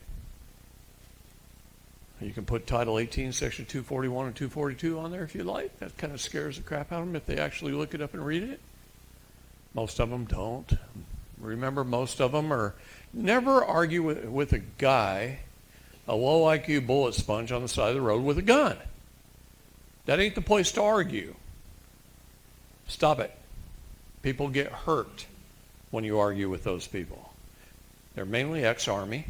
You can put Title 18, Section 241 and 242 on there if you like. That kind of scares the crap out of them if they actually look it up and read it. Most of them don't. Remember, most of them are never argue with a guy, a low IQ bullet sponge on the side of the road with a gun. That ain't the place to argue. Stop it. People get hurt when you argue with those people. They're mainly ex-Army.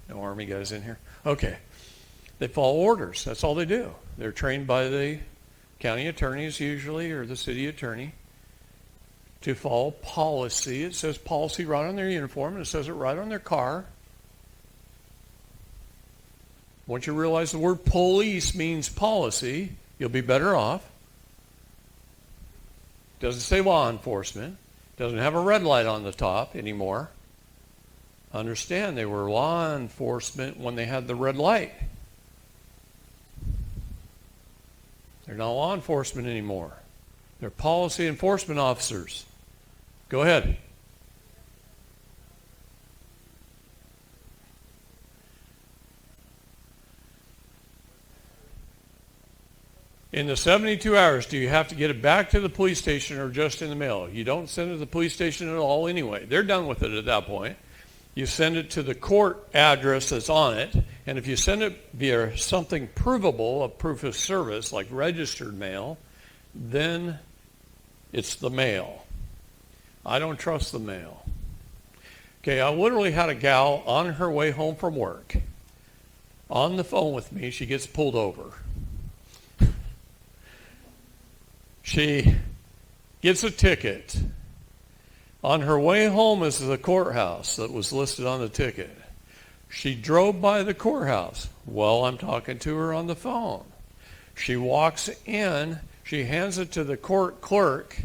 No Army guys in here? Okay. They follow orders. That's all they do. They're trained by the county attorneys usually, or the city attorney, to follow policy. It says policy right on their uniform, and it says it right on their car. Once you realize the word police means policy, you'll be better off. Doesn't say law enforcement. Doesn't have a red light on the top anymore. Understand, they were law enforcement when they had the red light. They're not law enforcement anymore. They're policy enforcement officers. Go ahead. In the 72 hours, do you have to get it back to the police station or just in the mail? You don't send it to the police station at all anyway. They're done with it at that point. You send it to the court address that's on it, and if you send it via something provable, a proof of service, like registered mail, then it's the mail. I don't trust the mail. Okay, I literally had a gal on her way home from work on the phone with me. She gets pulled over. She gets a ticket. On her way home is the courthouse that was listed on the ticket. She drove by the courthouse while I'm talking to her on the phone. She walks in, she hands it to the court clerk,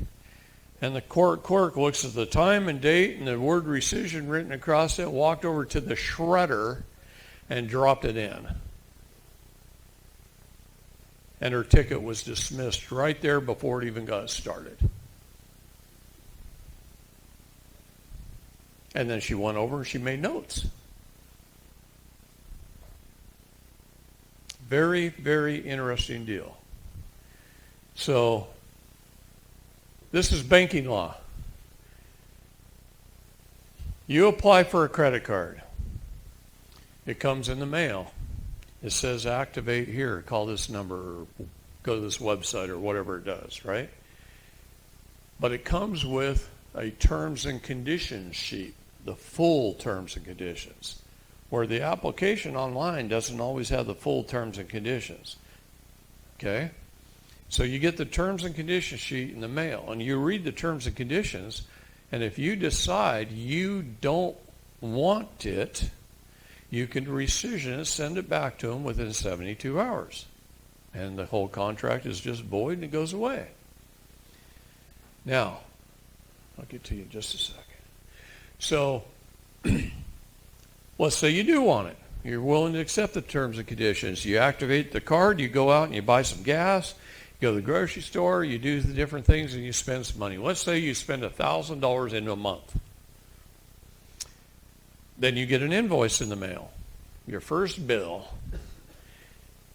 and the court clerk looks at the time and date and the word rescission written across it, walked over to the shredder and dropped it in. And her ticket was dismissed right there before it even got started. And then she went over and she made notes. Very, very interesting deal. So, this is banking law. You apply for a credit card. It comes in the mail. It says activate here, call this number, or go to this website, or whatever it does, right? But it comes with a terms and conditions sheet, the full terms and conditions, where the application online doesn't always have the full terms and conditions. Okay? So you get the terms and conditions sheet in the mail, and you read the terms and conditions, and if you decide you don't want it, you can rescission it, send it back to them within 72 hours. And the whole contract is just void and it goes away. Now, I'll get to you in just a second. So, let's say you do want it. You're willing to accept the terms and conditions. You activate the card, you go out and you buy some gas, you go to the grocery store, you do the different things, and you spend some money. Let's say you spend $1,000 in a month. Then you get an invoice in the mail, your first bill,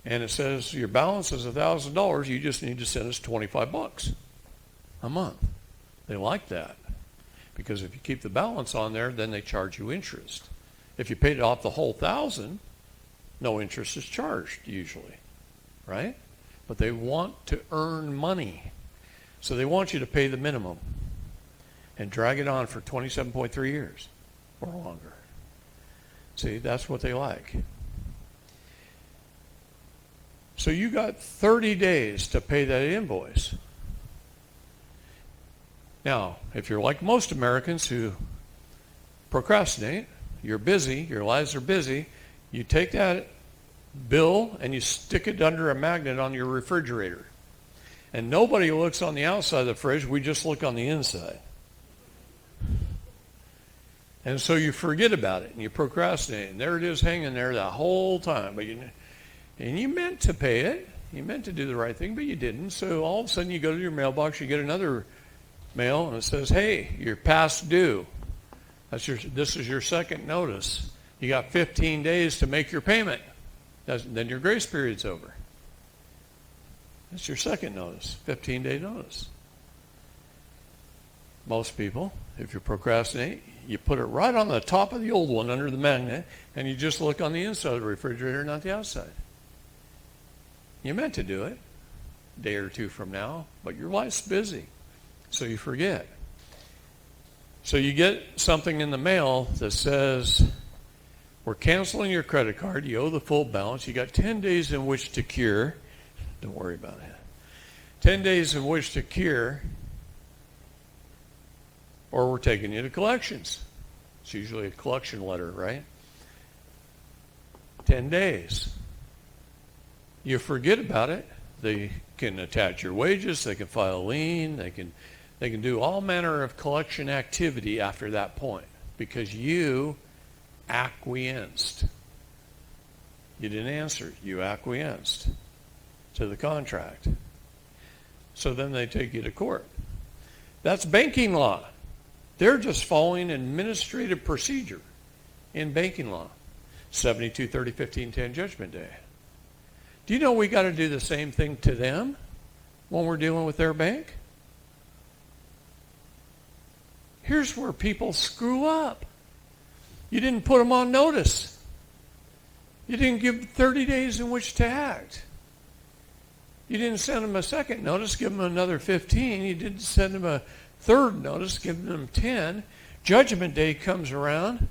and it says your balance is $1,000. You just need to send us $25 a month. They like that because if you keep the balance on there, then they charge you interest. If you paid off the whole $1,000, no interest is charged usually, right? But they want to earn money. So they want you to pay the minimum and drag it on for 27.3 years or longer. See, that's what they like. So you got 30 days to pay that invoice. Now, if you're like most Americans who procrastinate, you're busy, your lives are busy, you take that bill and you stick it under a magnet on your refrigerator. And nobody looks on the outside of the fridge, we just look on the inside. And so you forget about it and you procrastinate. And there it is hanging there the whole time. And you meant to pay it. You meant to do the right thing, but you didn't. So all of a sudden you go to your mailbox, you get another mail, and it says, hey, you're past due. This is your second notice. You got 15 days to make your payment. Then your grace period's over. That's your second notice, 15-day notice. Most people, if you procrastinate, you put it right on the top of the old one under the magnet, and you just look on the inside of the refrigerator, not the outside. You meant to do it a day or two from now, but your life's busy, so you forget. So you get something in the mail that says, we're canceling your credit card, you owe the full balance, you got 10 days in which to cure. Don't worry about it. 10 days in which to cure, or we're taking you to collections. It's usually a collection letter, right? 10 days. You forget about it. They can attach your wages, they can file a lien, they can do all manner of collection activity after that point because you acquiesced. You didn't answer, you acquiesced to the contract. So then they take you to court. That's banking law. They're just following administrative procedure in banking law. 72-30-15-10 Judgment Day. Do you know we got to do the same thing to them when we're dealing with their bank? Here's where people screw up. You didn't put them on notice. You didn't give 30 days in which to act. You didn't send them a second notice, give them another 15. You didn't send them a third notice, give them 10. Judgment Day comes around,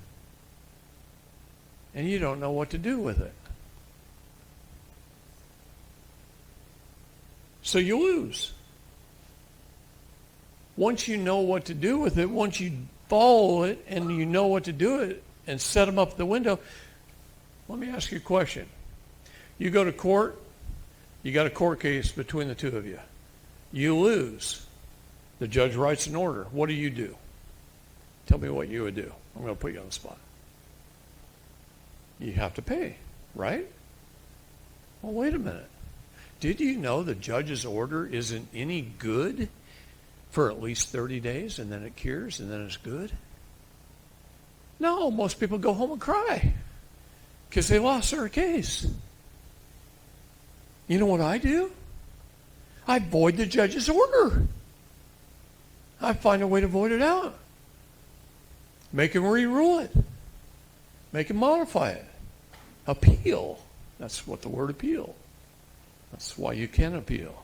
and you don't know what to do with it. So you lose. Once you know what to do with it, once you follow it and you know what to do it and set them up at the window, let me ask you a question. You go to court, you got a court case between the two of you. You lose. The judge writes an order. What do? Tell me what you would do. I'm going to put you on the spot. You have to pay, right? Well, wait a minute. Did you know the judge's order isn't any good for at least 30 days and then it cures and then it's good? No, most people go home and cry because they lost their case. You know what I do? I void the judge's order. I find a way to void it out. Make him re-rule it. Make him modify it. Appeal. That's what the word appeal. That's why you can appeal.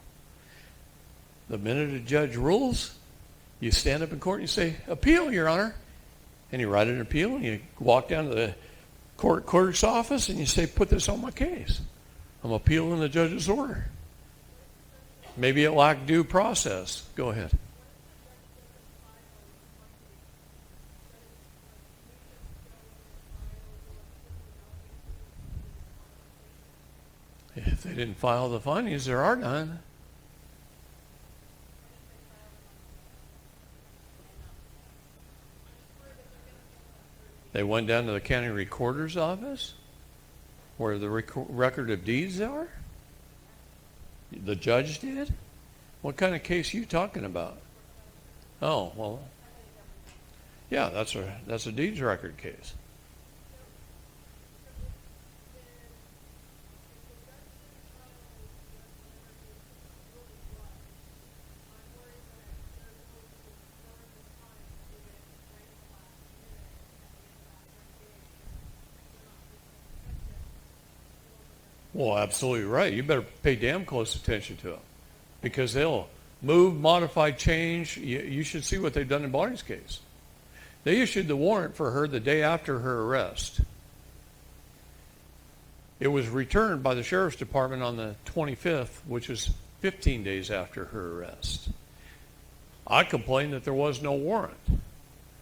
The minute a judge rules, you stand up in court and you say, appeal, Your Honor. And you write an appeal and you walk down to the court clerk's office and you say, put this on my case. I'm appealing the judge's order. Maybe it lacked due process. Go ahead. If they didn't file the findings, there are none. They went down to the county recorder's office where the record of deeds are? The judge did? What kind of case are you talking about? Oh, well, yeah, that's a deeds record case. Well, absolutely right. You better pay damn close attention to them because they'll move, modify, change. You should see what they've done in Bonnie's case. They issued the warrant for her the day after her arrest. It was returned by the Sheriff's Department on the 25th, which was 15 days after her arrest. I complained that there was no warrant.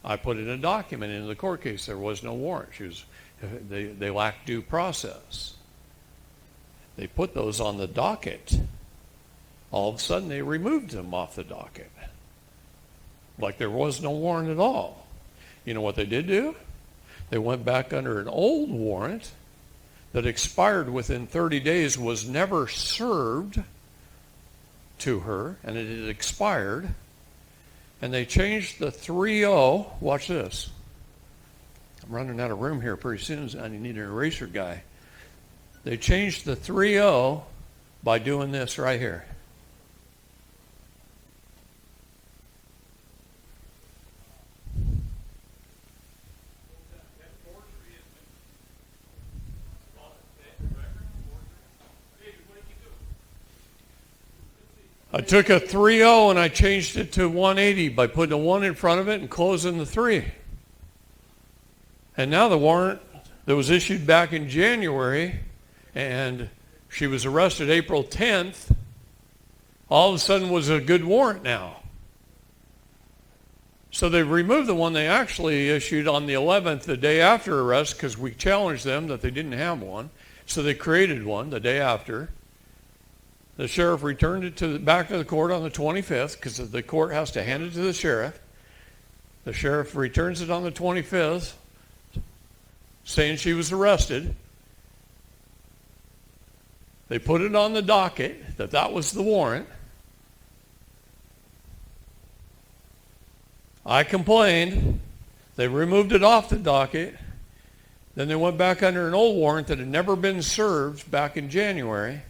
I put in a document in the court case there was no warrant. They lacked due process. They put those on the docket. All of a sudden they removed them off the docket. Like there was no warrant at all. You know what they did do? They went back under an old warrant that expired within 30 days, was never served to her, and it had expired. And they changed the 3-0. Watch this. I'm running out of room here pretty soon. I need an eraser guy. They changed the 3-0 by doing this right here. I took a 3-0 and I changed it to 180 by putting a 1 in front of it and closing the 3. And now the warrant that was issued back in January, and she was arrested April 10th, all of a sudden was a good warrant now. So they removed the one they actually issued on the 11th, the day after arrest, because we challenged them that they didn't have one. So they created one the day after. The sheriff returned it back to the court on the 25th, because the court has to hand it to the sheriff. The sheriff returns it on the 25th, saying she was arrested. They put it on the docket that was the warrant. I complained. They removed it off the docket. Then they went back under an old warrant that had never been served back in January,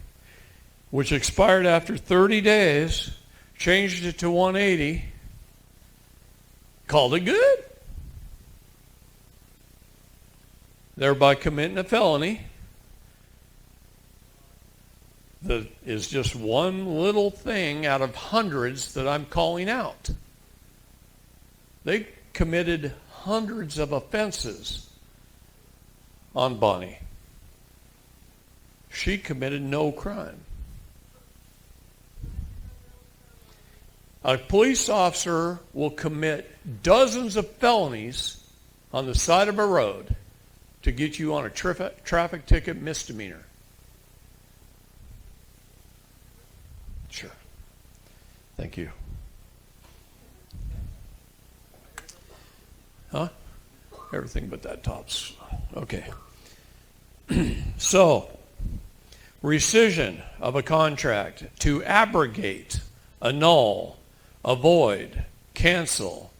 which expired after 30 days, changed it to 180, called it good, thereby committing a felony that is just one little thing out of hundreds that I'm calling out. They committed hundreds of offenses on Bonnie. She committed no crime. A police officer will commit dozens of felonies on the side of a road to get you on a traffic ticket misdemeanor. Sure. Thank you. Huh? Everything but that top's okay. So, rescission of a contract to abrogate, annul, avoid, cancel,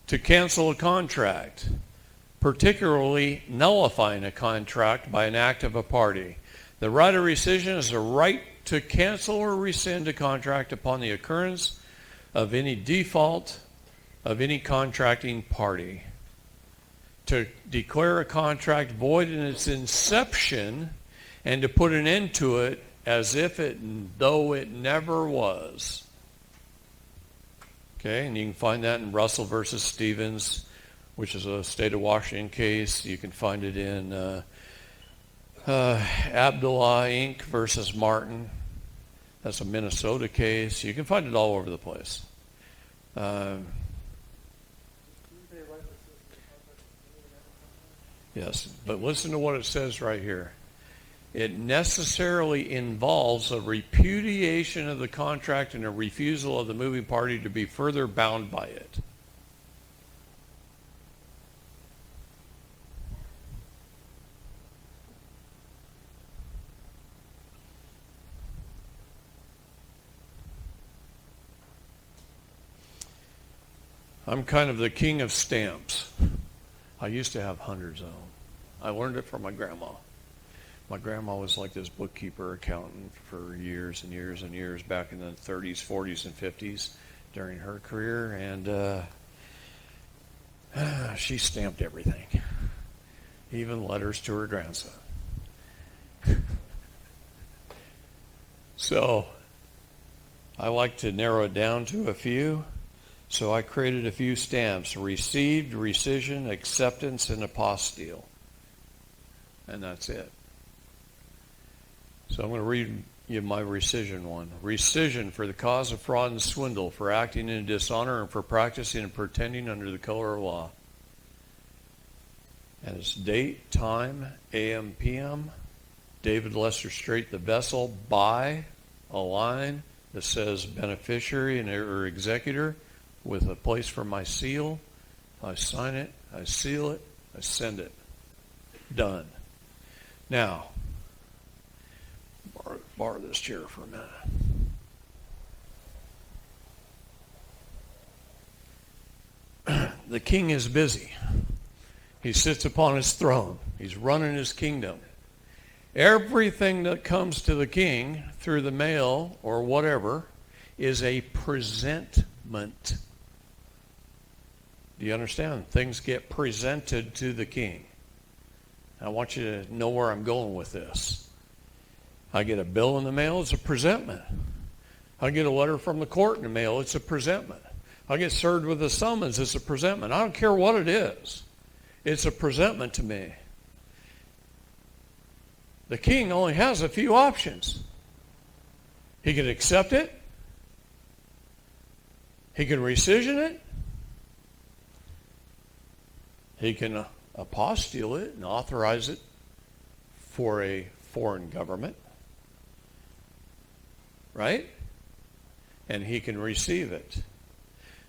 to cancel a contract, particularly nullifying a contract by an act of a party. The right of rescission is a right to cancel or rescind a contract upon the occurrence of any default of any contracting party. To declare a contract void in its inception and to put an end to it as if though it never was. Okay, and you can find that in Russell versus Stevens, which is a state of Washington case. You can find it in Abdullah Inc. versus Martin. That's a Minnesota case. You can find it all over the place. Yes, but listen to what it says right here. It necessarily involves a repudiation of the contract and a refusal of the moving party to be further bound by it. I'm kind of the king of stamps. I used to have hundreds of them. I learned it from my grandma. My grandma was like this bookkeeper, accountant for years and years and years back in the 30s, 40s, and 50s during her career, and she stamped everything, even letters to her grandson. So I like to narrow it down to a few. So I created a few stamps: received, rescission, acceptance, and apostille. And that's it. So I'm going to read you my rescission one. Rescission for the cause of fraud and swindle, for acting in dishonor, and for practicing and pretending under the color of law. And it's date, time, AM, PM, David Lester Strait, the vessel, by a line that says beneficiary and or executor, with a place for my seal. I sign it, I seal it, I send it. Done. Now, borrow this chair for a minute. The king is busy. He sits upon his throne. He's running his kingdom. Everything that comes to the king through the mail or whatever is a presentment. Do you understand? Things get presented to the king. I want you to know where I'm going with this. I get a bill in the mail, it's a presentment. I get a letter from the court in the mail, it's a presentment. I get served with a summons, it's a presentment. I don't care what it is. It's a presentment to me. The king only has a few options. He can accept it. He can rescission it. He can apostille it and authorize it for a foreign government. Right? And he can receive it.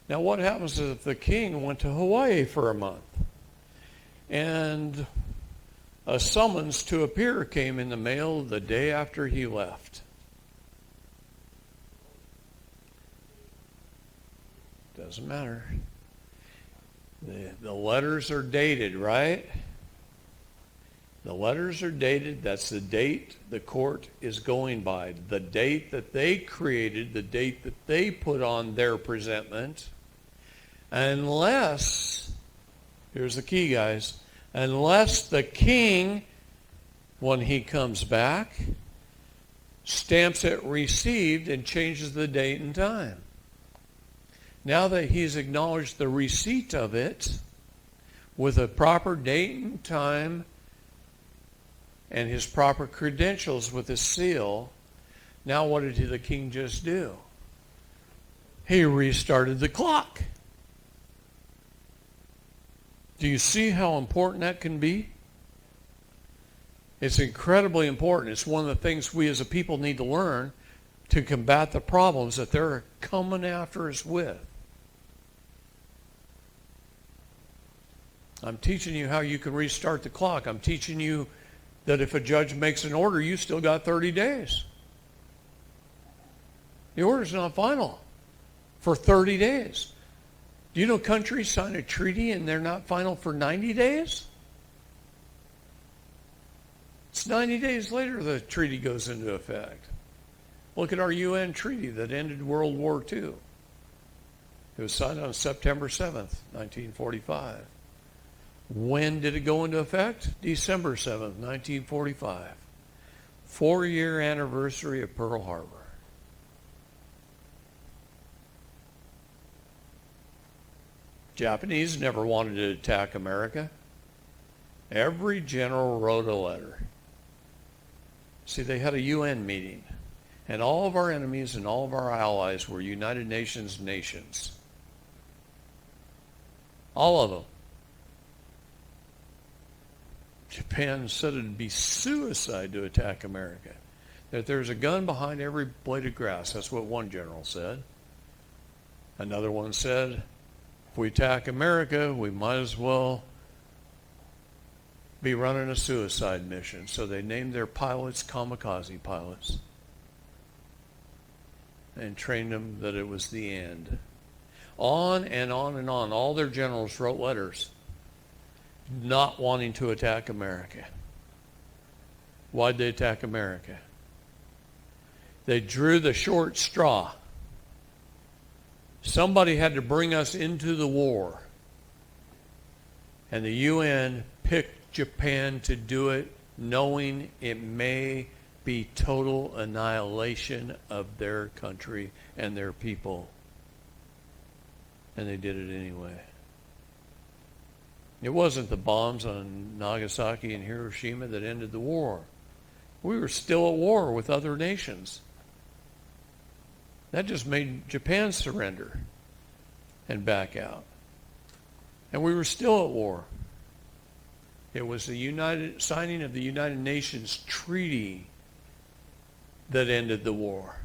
Now what happens if the king went to Hawaii for a month and a summons to appear came in the mail the day after he left? Doesn't matter. The letters are dated, right? The letters are dated. That's the date the court is going by. The date that they created, the date that they put on their presentment. Unless, here's the key, guys, unless the king, when he comes back, stamps it received and changes the date and time. Now that he's acknowledged the receipt of it with a proper date and time and his proper credentials with his seal, now what did the king just do? He restarted the clock. Do you see how important that can be? It's incredibly important. It's one of the things we as a people need to learn to combat the problems that they're coming after us with. I'm teaching you how you can restart the clock. I'm teaching you that if a judge makes an order, you still got 30 days. The order's not final for 30 days. Do you know countries sign a treaty and they're not final for 90 days? It's 90 days later the treaty goes into effect. Look at our UN treaty that ended World War II. It was signed on September 7th, 1945. When did it go into effect? December 7th, 1945. 4-year anniversary of Pearl Harbor. Japanese never wanted to attack America. Every general wrote a letter. See, they had a UN meeting, and all of our enemies and all of our allies were United Nations nations. All of them. Japan said it would be suicide to attack America. That there's a gun behind every blade of grass. That's what one general said. Another one said, if we attack America, we might as well be running a suicide mission. So they named their pilots kamikaze pilots and trained them that it was the end. On and on and on. All their generals wrote letters not wanting to attack America. Why'd they attack America? They drew the short straw. Somebody had to bring us into the war. And the UN picked Japan to do it, knowing it may be total annihilation of their country and their people. And they did it anyway. It wasn't the bombs on Nagasaki and Hiroshima that ended the war. We were still at war with other nations. That just made Japan surrender and back out. And we were still at war. It was the signing of the United Nations Treaty that ended the war.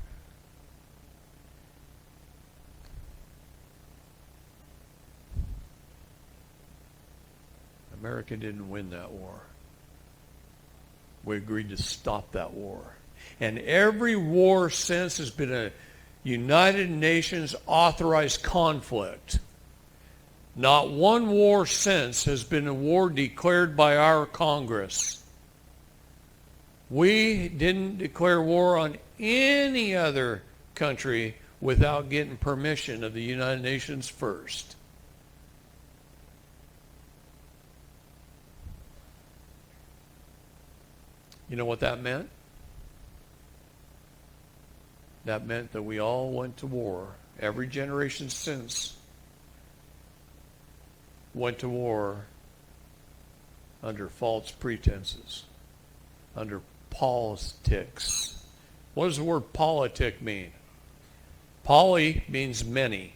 America didn't win that war. We agreed to stop that war. And every war since has been a United Nations authorized conflict. Not one war since has been a war declared by our Congress. We didn't declare war on any other country without getting permission of the United Nations first. You know what that meant? That meant that we all went to war. Every generation since went to war under false pretenses, under politics. What does the word politic mean? Poly means many.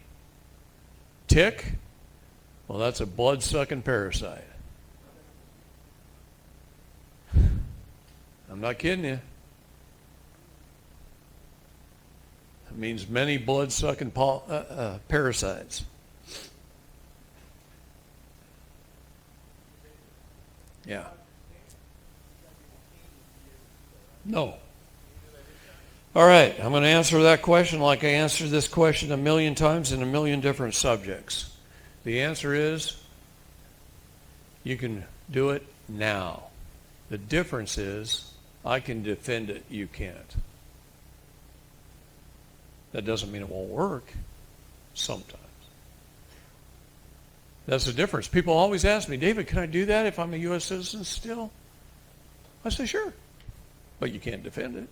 Tick? Well, that's a blood-sucking parasite. I'm not kidding you. It means many blood-sucking parasites. Yeah. No. All right, I'm going to answer that question like I answered this question a million times in a million different subjects. The answer is you can do it now. The difference is I can defend it, you can't. That doesn't mean it won't work sometimes. That's the difference. People always ask me, David, can I do that if I'm a U.S. citizen still? I say, sure, but you can't defend it.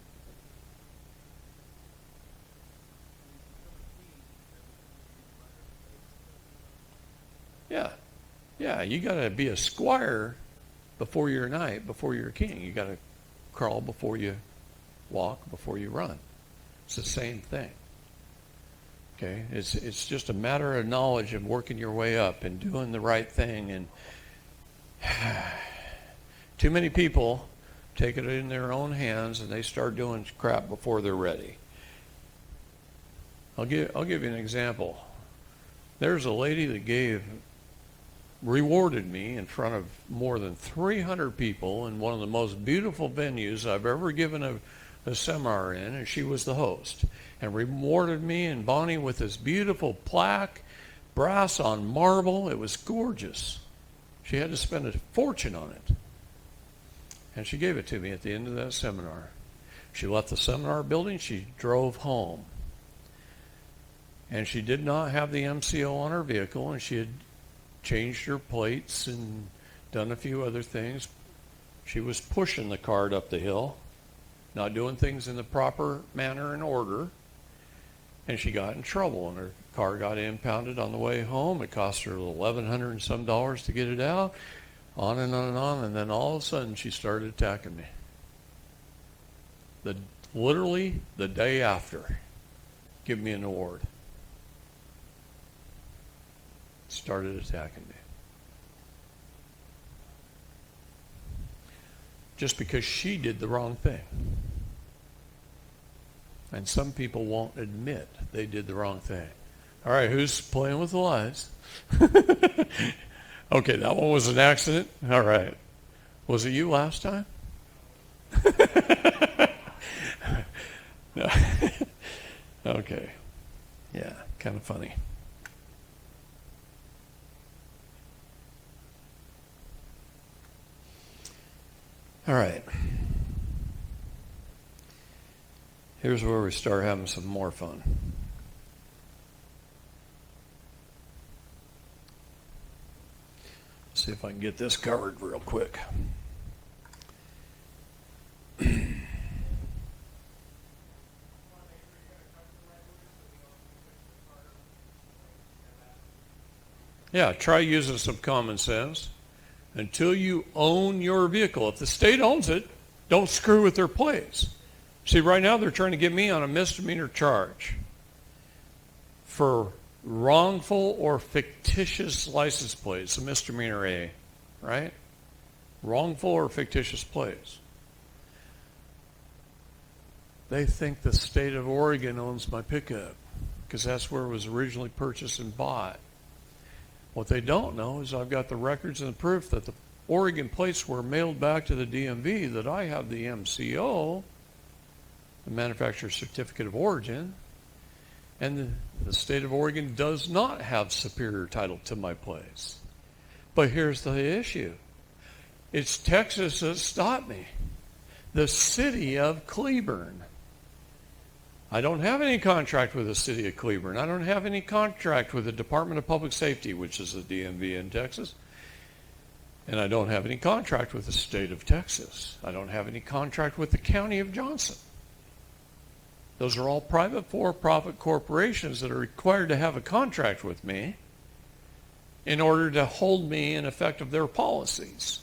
Yeah, you got to be a squire before you're a knight, before you're a king. You got to crawl before you walk, before you run. It's the same thing. Okay, it's just a matter of knowledge and working your way up and doing the right thing. And too many people take it in their own hands and they start doing crap before they're ready. I'll give you an example. There's a lady that rewarded me in front of more than 300 people in one of the most beautiful venues I've ever given a seminar in, and she was the host, and rewarded me and Bonnie with this beautiful plaque, brass on marble. It was gorgeous. She had to spend a fortune on it, and she gave it to me at the end of that seminar. She left the seminar building. She drove home, and she did not have the MCO on her vehicle, and she had changed her plates and done a few other things. She was pushing the cart up the hill, not doing things in the proper manner and order, and she got in trouble, and her car got impounded on the way home. It cost her $1,100 and some to get it out, on and on and on, and then all of a sudden she started attacking me. Literally the day after, give me an award. Started attacking me. Just because she did the wrong thing. And some people won't admit they did the wrong thing. All right, who's playing with the lies? Okay, that one was an accident. All right. Was it you last time? No. Okay. Yeah, kind of funny. All right. Here's where we start having some more fun. See if I can get this covered real quick. Yeah, try using some common sense. Until you own your vehicle, if the state owns it, don't screw with their plates. See, right now they're trying to get me on a misdemeanor charge for wrongful or fictitious license plates, a misdemeanor A, right? Wrongful or fictitious plates. They think the state of Oregon owns my pickup because that's where it was originally purchased and bought. What they don't know is I've got the records and the proof that the Oregon plates were mailed back to the DMV, that I have the MCO, the Manufacturer's Certificate of Origin, and the state of Oregon does not have superior title to my plates. But here's the issue. It's Texas that stopped me. The city of Cleburne. I don't have any contract with the city of Cleburne. I don't have any contract with the Department of Public Safety, which is the DMV in Texas. And I don't have any contract with the state of Texas. I don't have any contract with the county of Johnson. Those are all private for-profit corporations that are required to have a contract with me in order to hold me in effect of their policies.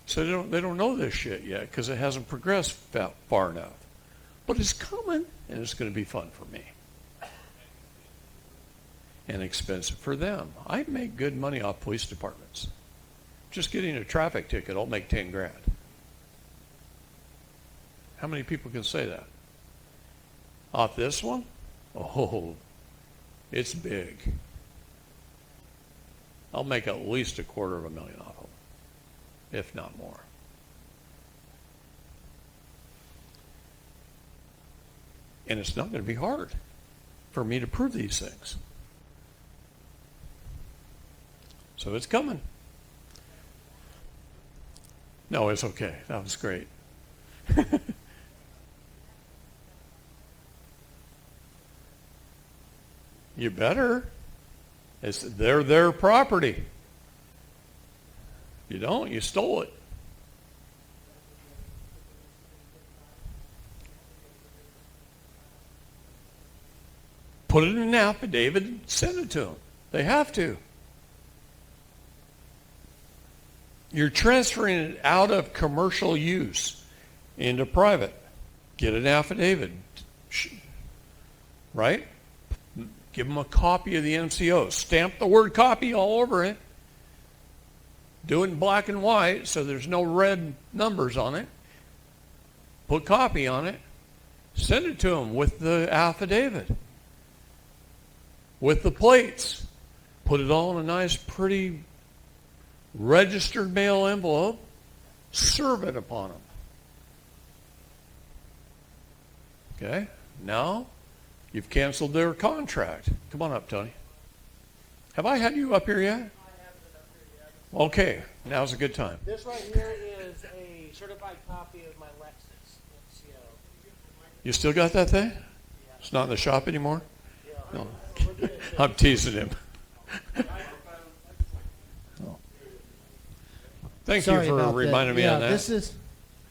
So they don't know this shit yet because it hasn't progressed far enough. But it's coming, and it's going to be fun for me. And expensive for them. I make good money off police departments. Just getting a traffic ticket, I'll make 10 grand. How many people can say that? Off this one? Oh, it's big. I'll make at least $250,000 off them, if not more. And it's not going to be hard for me to prove these things. So it's coming. No, it's okay. That was great. You better. They're their property. You don't, you stole it. Put it in an affidavit and send it to them. They have to. You're transferring it out of commercial use into private. Get an affidavit, right? Give them a copy of the MCO. Stamp the word copy all over it. Do it in black and white so there's no red numbers on it. Put copy on it. Send it to them with the affidavit. With the plates. Put it all in a nice, pretty, registered mail envelope. Serve it upon them. Okay? Now, you've canceled their contract. Come on up, Tony. Have I had you up here yet? Okay, now's a good time. This right here is a certified copy of my Lexus MCO. You still got that thing? It's not in the shop anymore? Yeah. No. I'm teasing him. Oh. Thank Sorry you for about reminding me yeah, on that.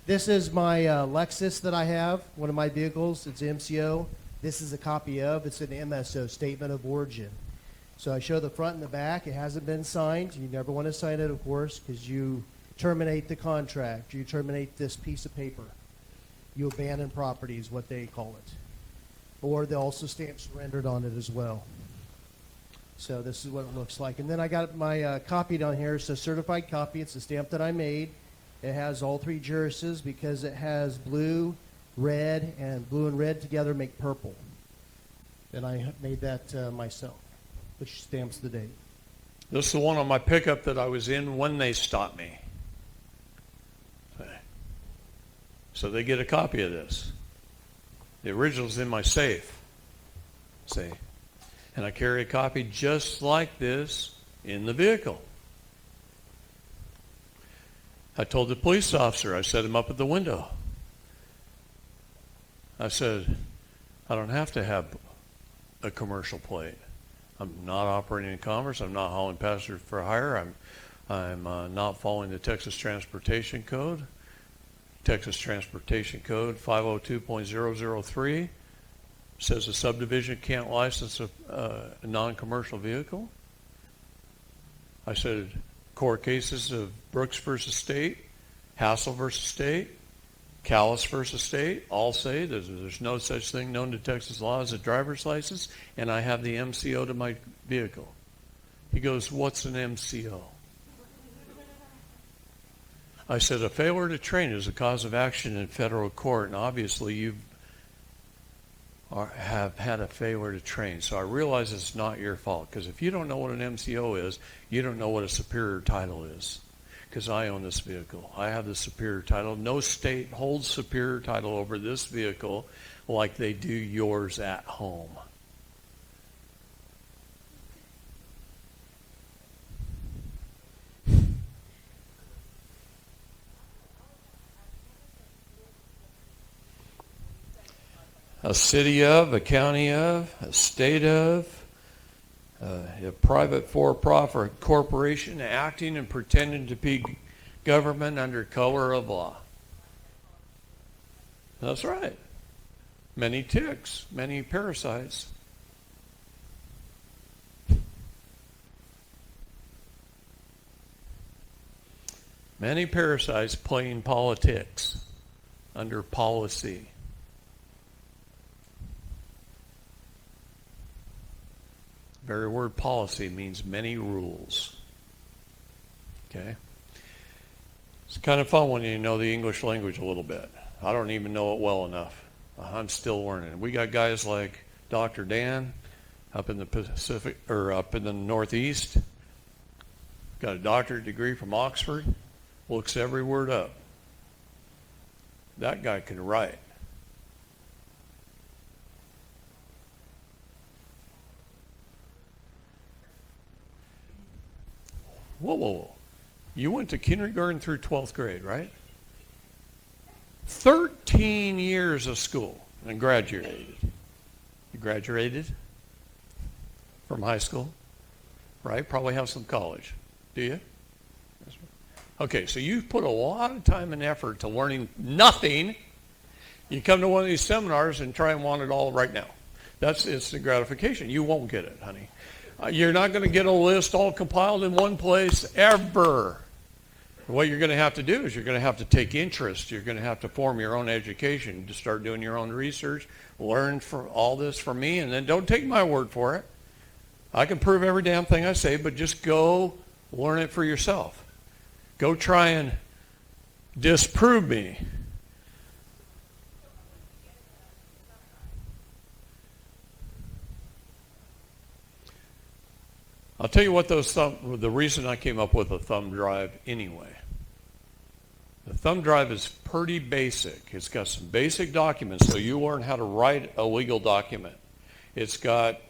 This is my Lexus that I have, one of my vehicles. It's MCO. This is a copy of. It's an MSO, Statement of Origin. So I show the front and the back. It hasn't been signed. You never want to sign it, of course, because you terminate the contract. You terminate this piece of paper. You abandon property is what they call it. Or they also stamp surrendered on it as well. So this is what it looks like. And then I got my copy down here. It's a certified copy. It's a stamp that I made. It has all three jurisdictions because it has blue, red, and blue and red together make purple. And I made that myself, which stamps the date. This is the one on my pickup that I was in when they stopped me. So they get a copy of this. The original's in my safe. See? And I carry a copy just like this in the vehicle. I told the police officer, I set him up at the window. I said, I don't have to have a commercial plate. I'm not operating in commerce. I'm not hauling passengers for hire. I'm not following the Texas Transportation Code. Texas Transportation Code 502.003. Says a subdivision can't license a non-commercial vehicle. I said court cases of Brooks versus State, Hassel versus State, Callis versus State, all say there's no such thing known to Texas law as a driver's license, and I have the MCO to my vehicle. He goes, what's an MCO? I said, a failure to train is a cause of action in federal court, and obviously you have had a failure to train. So I realize it's not your fault, because if you don't know what an MCO is, you don't know what a superior title is, because I own this vehicle. I have the superior title. No state holds superior title over this vehicle like they do yours at home. A city of, a county of, a state of, a private for-profit corporation acting and pretending to be government under color of law. That's right. Many ticks, many parasites. Many parasites playing politics under policy. The very word policy means many rules. Okay? It's kind of fun when you know the English language a little bit. I don't even know it well enough. I'm still learning. We got guys like Dr. Dan up in the Pacific, or up in the Northeast. Got a doctorate degree from Oxford. Looks every word up. That guy can write. Whoa. You went to kindergarten through 12th grade, right? 13 years of school and graduated. You graduated from high school, right? Probably have some college. Do you? Okay, so you've put a lot of time and effort to learning nothing. You come to one of these seminars and try and want it all right now. That's instant gratification. You won't get it, honey. You're not going to get a list all compiled in one place ever. What you're going to have to do is you're going to have to take interest. You're going to have to form your own education, to start doing your own research, learn for all this from me, and then don't take my word for it. I can prove every damn thing I say, but just go learn it for yourself. Go try and disprove me. I'll tell you what the reason I came up with a thumb drive anyway. The thumb drive is pretty basic. It's got some basic documents, so you learn how to write a legal document. It's got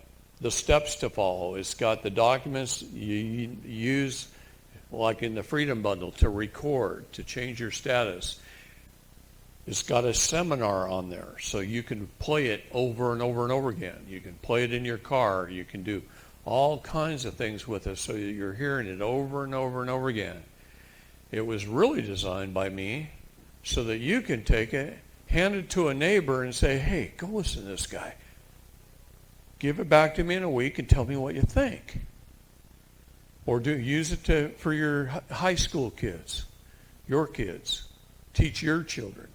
the steps to follow. It's got the documents you use, like in the Freedom Bundle, to record, to change your status. It's got a seminar on there, so you can play it over and over and over again. You can play it in your car. You can do all kinds of things with it, so that you're hearing it over and over and over again. It was really designed by me so that you can take it, hand it to a neighbor and say, hey, go listen to this guy. Give it back to me in a week and tell me what you think. Or use it for your high school kids, your kids. Teach your children.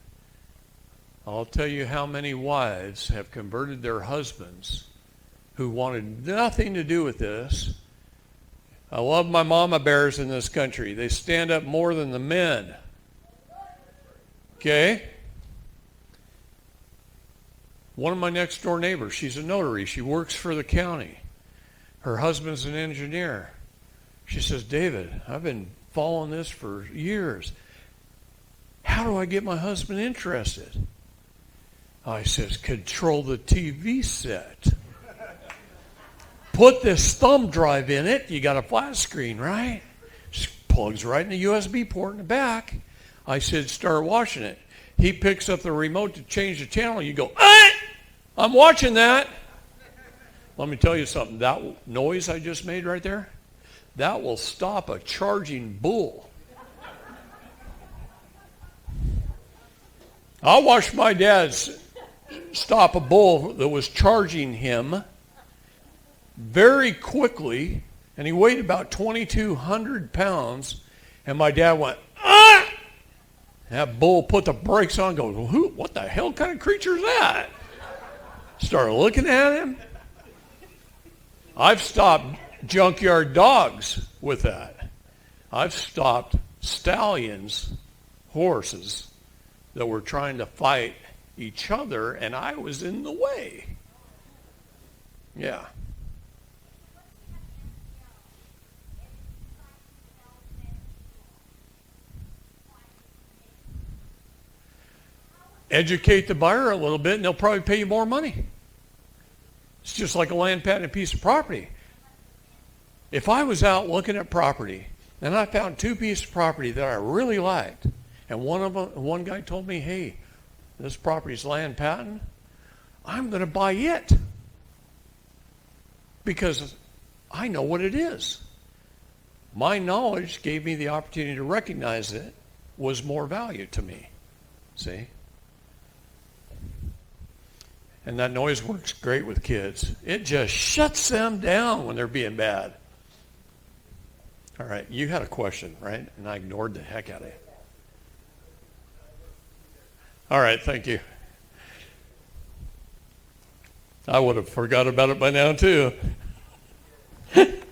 I'll tell you how many wives have converted their husbands who wanted nothing to do with this. I love my mama bears in this country. They stand up more than the men. Okay? One of my next door neighbors, she's a notary. She works for the county. Her husband's an engineer. She says, David, I've been following this for years. How do I get my husband interested? I says, control the TV set. Put this thumb drive in it. You got a flat screen, right? Just plugs right in the USB port in the back. I said, start watching it. He picks up the remote to change the channel. You go, I'm watching that. Let me tell you something. That noise I just made right there, that will stop a charging bull. I watched my dad's stop a bull that was charging him very quickly, and he weighed about 2,200 pounds, and my dad went, ah! That bull put the brakes on, goes, well, what the hell kind of creature is that? Started looking at him. I've stopped junkyard dogs with that. I've stopped stallions, horses, that were trying to fight each other, and I was in the way. Yeah. Educate the buyer a little bit, and they'll probably pay you more money. It's just like a land patent, a piece of property. If I was out looking at property, and I found two pieces of property that I really liked, and one guy told me, hey, this property's land patent, I'm going to buy it because I know what it is. My knowledge gave me the opportunity to recognize it was more value to me. See? And that noise works great with kids. It just shuts them down when they're being bad. All right, you had a question, right? And I ignored the heck out of it. All right, thank you. I would have forgot about it by now, too. Did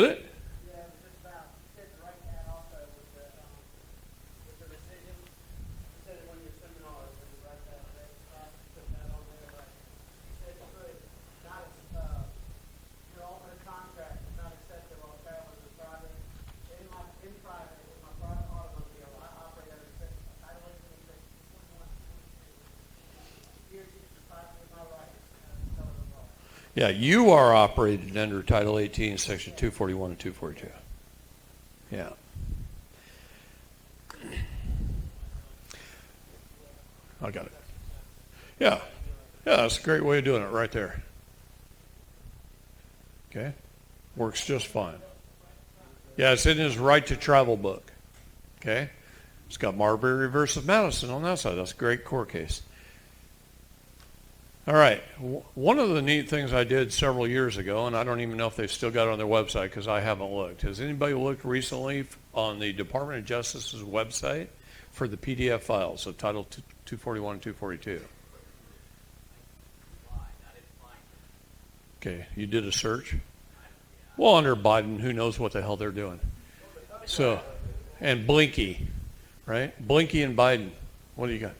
it? Yeah, you are operated under Title 18, Section 241 and 242. Yeah. I got it. Yeah. Yeah, that's a great way of doing it right there. Okay? Works just fine. Yeah, it's in his right to travel book. Okay? It's got Marbury versus Madison on that side. That's a great court case. All right. One of the neat things I did several years ago, and I don't even know if they've still got it on their website because I haven't looked. Has anybody looked recently on the Department of Justice's website for the PDF files of Title 241 and 242? Okay. You did a search? Well, under Biden, who knows what the hell they're doing. So, and Blinky, right? Blinky and Biden. What do you got?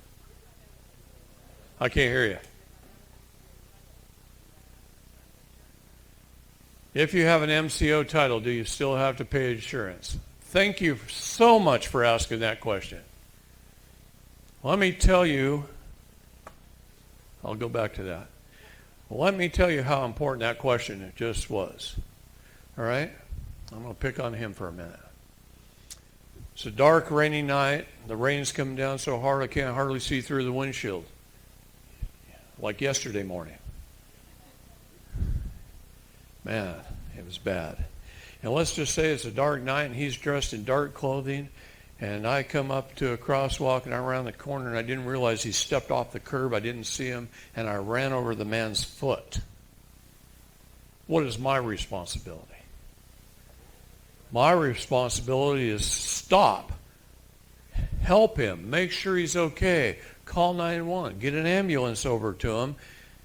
I can't hear you. If you have an MCO title, do you still have to pay insurance? Thank you so much for asking that question. Let me tell you, I'll go back to that. Let me tell you how important that question just was. All right? I'm going to pick on him for a minute. It's a dark, rainy night. The rain's coming down so hard I can't hardly see through the windshield. Like yesterday morning. Man, it was bad. And let's just say it's a dark night and he's dressed in dark clothing, and I come up to a crosswalk and I'm around the corner and I didn't realize he stepped off the curb. I didn't see him, and I ran over the man's foot. What is my responsibility? My responsibility is stop, help him, make sure he's okay, call 911, get an ambulance over to him,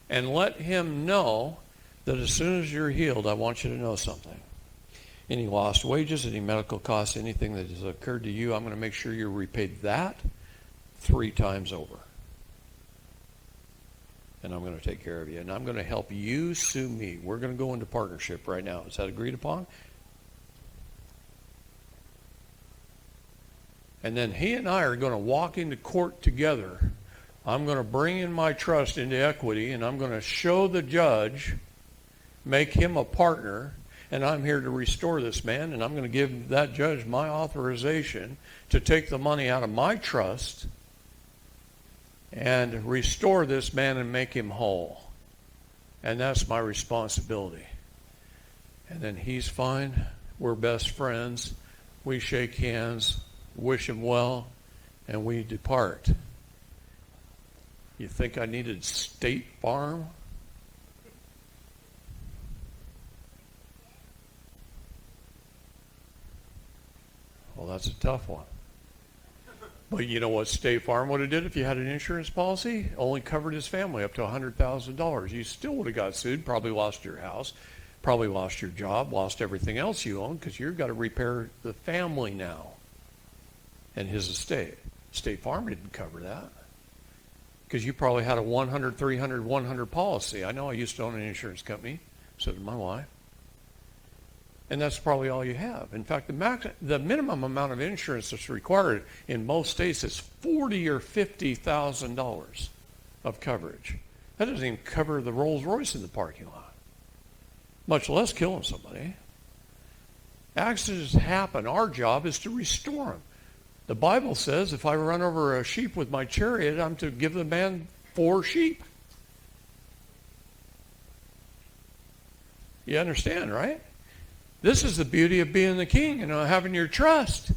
and let him know that as soon as you're healed, I want you to know something. Any lost wages, any medical costs, anything that has occurred to you, I'm going to make sure you're repaid that 3 times over. And I'm going to take care of you. And I'm going to help you sue me. We're going to go into partnership right now. Is that agreed upon? And then he and I are going to walk into court together. I'm going to bring in my trust into equity, and I'm going to show the judge, make him a partner, and I'm here to restore this man, and I'm going to give that judge my authorization to take the money out of my trust and restore this man and make him whole. And that's my responsibility. And then he's fine. We're best friends. We shake hands, wish him well, and we depart. You think I needed State Farm? Well, that's a tough one. But you know what State Farm would have did if you had an insurance policy? Only covered his family up to $100,000. You still would have got sued, probably lost your house, probably lost your job, lost everything else you own, because you've got to repair the family now and his estate. State Farm didn't cover that, because you probably had a 100, 300, 100 policy. I know I used to own an insurance company, so did my wife. And that's probably all you have. In fact, the minimum amount of insurance that's required in most states is $40,000 or $50,000 of coverage. That doesn't even cover the Rolls Royce in the parking lot, much less killing somebody. Accidents happen. Our job is to restore them. The Bible says if I run over a sheep with my chariot, I'm to give the man 4 sheep. You understand, right? This is the beauty of being the king and having your trust.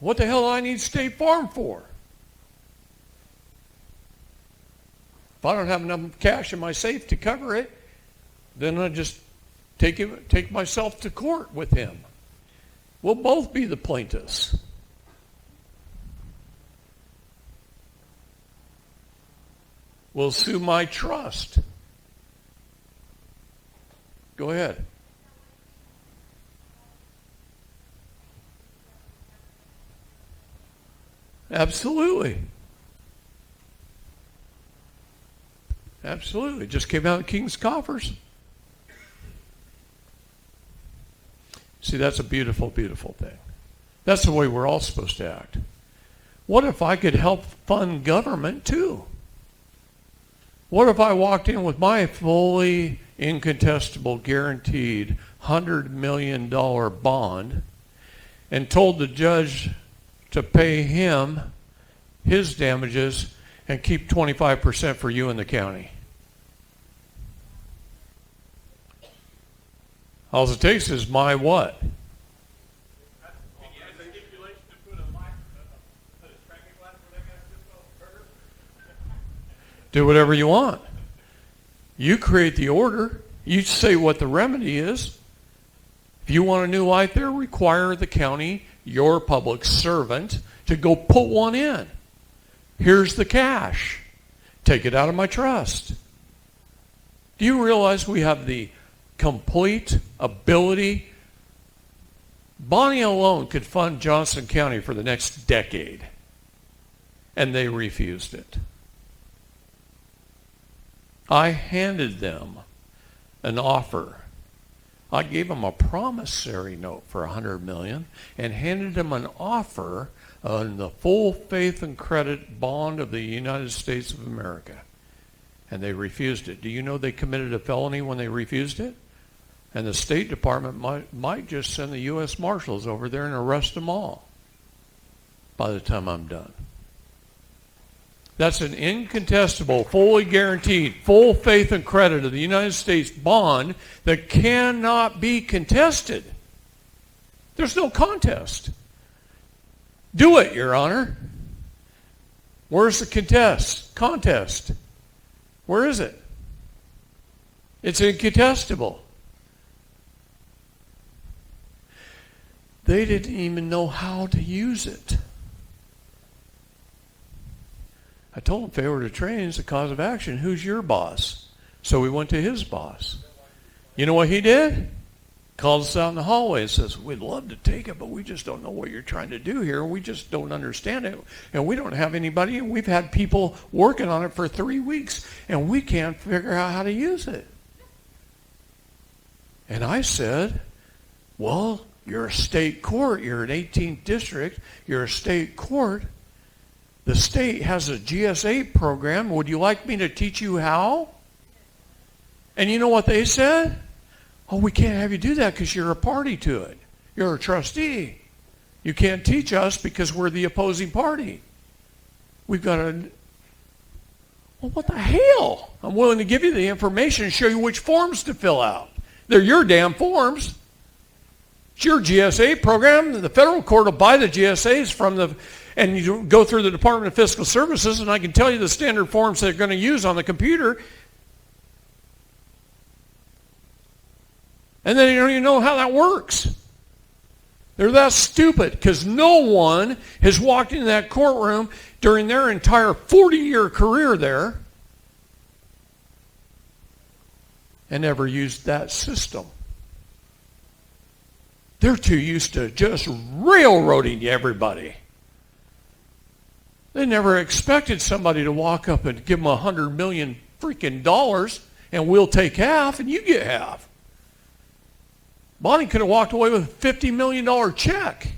What the hell do I need State Farm for? If I don't have enough cash in my safe to cover it, then I just take myself to court with him. We'll both be the plaintiffs. We'll sue my trust. Go ahead. Absolutely. Absolutely. Just came out of the king's coffers. See, that's a beautiful, beautiful thing. That's the way we're all supposed to act. What if I could help fund government too? What if I walked in with my fully incontestable, guaranteed $100 million bond and told the judge to pay him his damages and keep 25% for you in the county? All it takes is my what? Do whatever you want. You create the order. You say what the remedy is. If you want a new light there, require the county, your public servant, to go put one in. Here's the cash. Take it out of my trust. Do you realize we have the complete ability? Bonnie alone could fund Johnson County for the next decade, and they refused it. I handed them an offer. I gave them a promissory note for $100 million and handed them an offer on the full faith and credit bond of the United States of America. And they refused it. Do you know they committed a felony when they refused it? And the State Department might just send the U.S. Marshals over there and arrest them all by the time I'm done. That's an incontestable, fully guaranteed, full faith and credit of the United States bond that cannot be contested. There's no contest. Do it, Your Honor. Where's the contest? Where is it? It's incontestable. They didn't even know how to use it. I told him failure to train is the cause of action. Who's your boss? So we went to his boss. You know what he did? Called us out in the hallway and says, we'd love to take it, but we just don't know what you're trying to do here. We just don't understand it. And we don't have anybody. And we've had people working on it for 3 weeks, and we can't figure out how to use it. And I said, well, you're a state court. You're an 18th district. You're a state court. The state has a GS8 program. Would you like me to teach you how? And you know what they said? Oh, we can't have you do that because you're a party to it. You're a trustee. You can't teach us because we're the opposing party. We've got to... Well, what the hell? I'm willing to give you the information and show you which forms to fill out. They're your damn forms. It's your GSA program. The federal court will buy the GSAs from the, and you go through the Department of Fiscal Services, and I can tell you the standard forms they're going to use on the computer. And then you don't even know how that works. They're that stupid because no one has walked into that courtroom during their entire 40-year career there and ever used that system. They're too used to just railroading everybody. They never expected somebody to walk up and give them $100 million freaking dollars and we'll take half and you get half. Bonnie could have walked away with a $50 million check.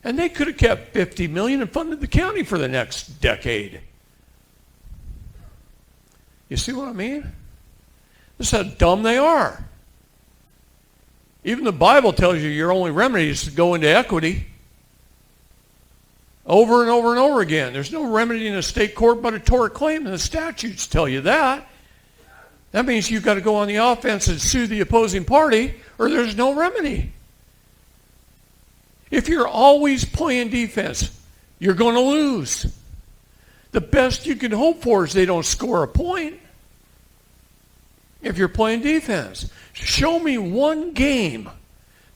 And they could have kept $50 million and funded the county for the next decade. You see what I mean? This is how dumb they are. Even the Bible tells you your only remedy is to go into equity. Over and over and over again. There's no remedy in a state court but a tort claim, and the statutes tell you that. That means you've got to go on the offense and sue the opposing party, or there's no remedy. If you're always playing defense, you're going to lose. The best you can hope for is they don't score a point. If you're playing defense, show me one game,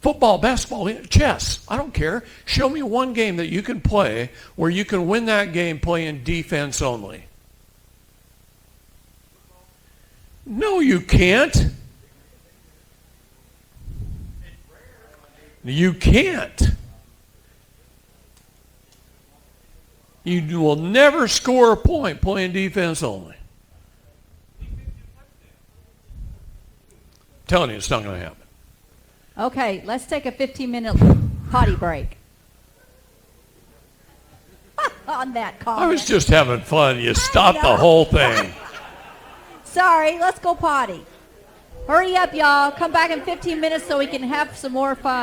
football, basketball, chess, I don't care. Show me one game that you can play where you can win that game playing defense only. No, you can't. You can't. You will never score a point playing defense only. I'm telling you, it's not going to happen. Okay, let's take a 15-minute potty break. On that comment. I was just having fun. You stopped the whole thing. Sorry, let's go potty. Hurry up, y'all. Come back in 15 minutes so we can have some more fun.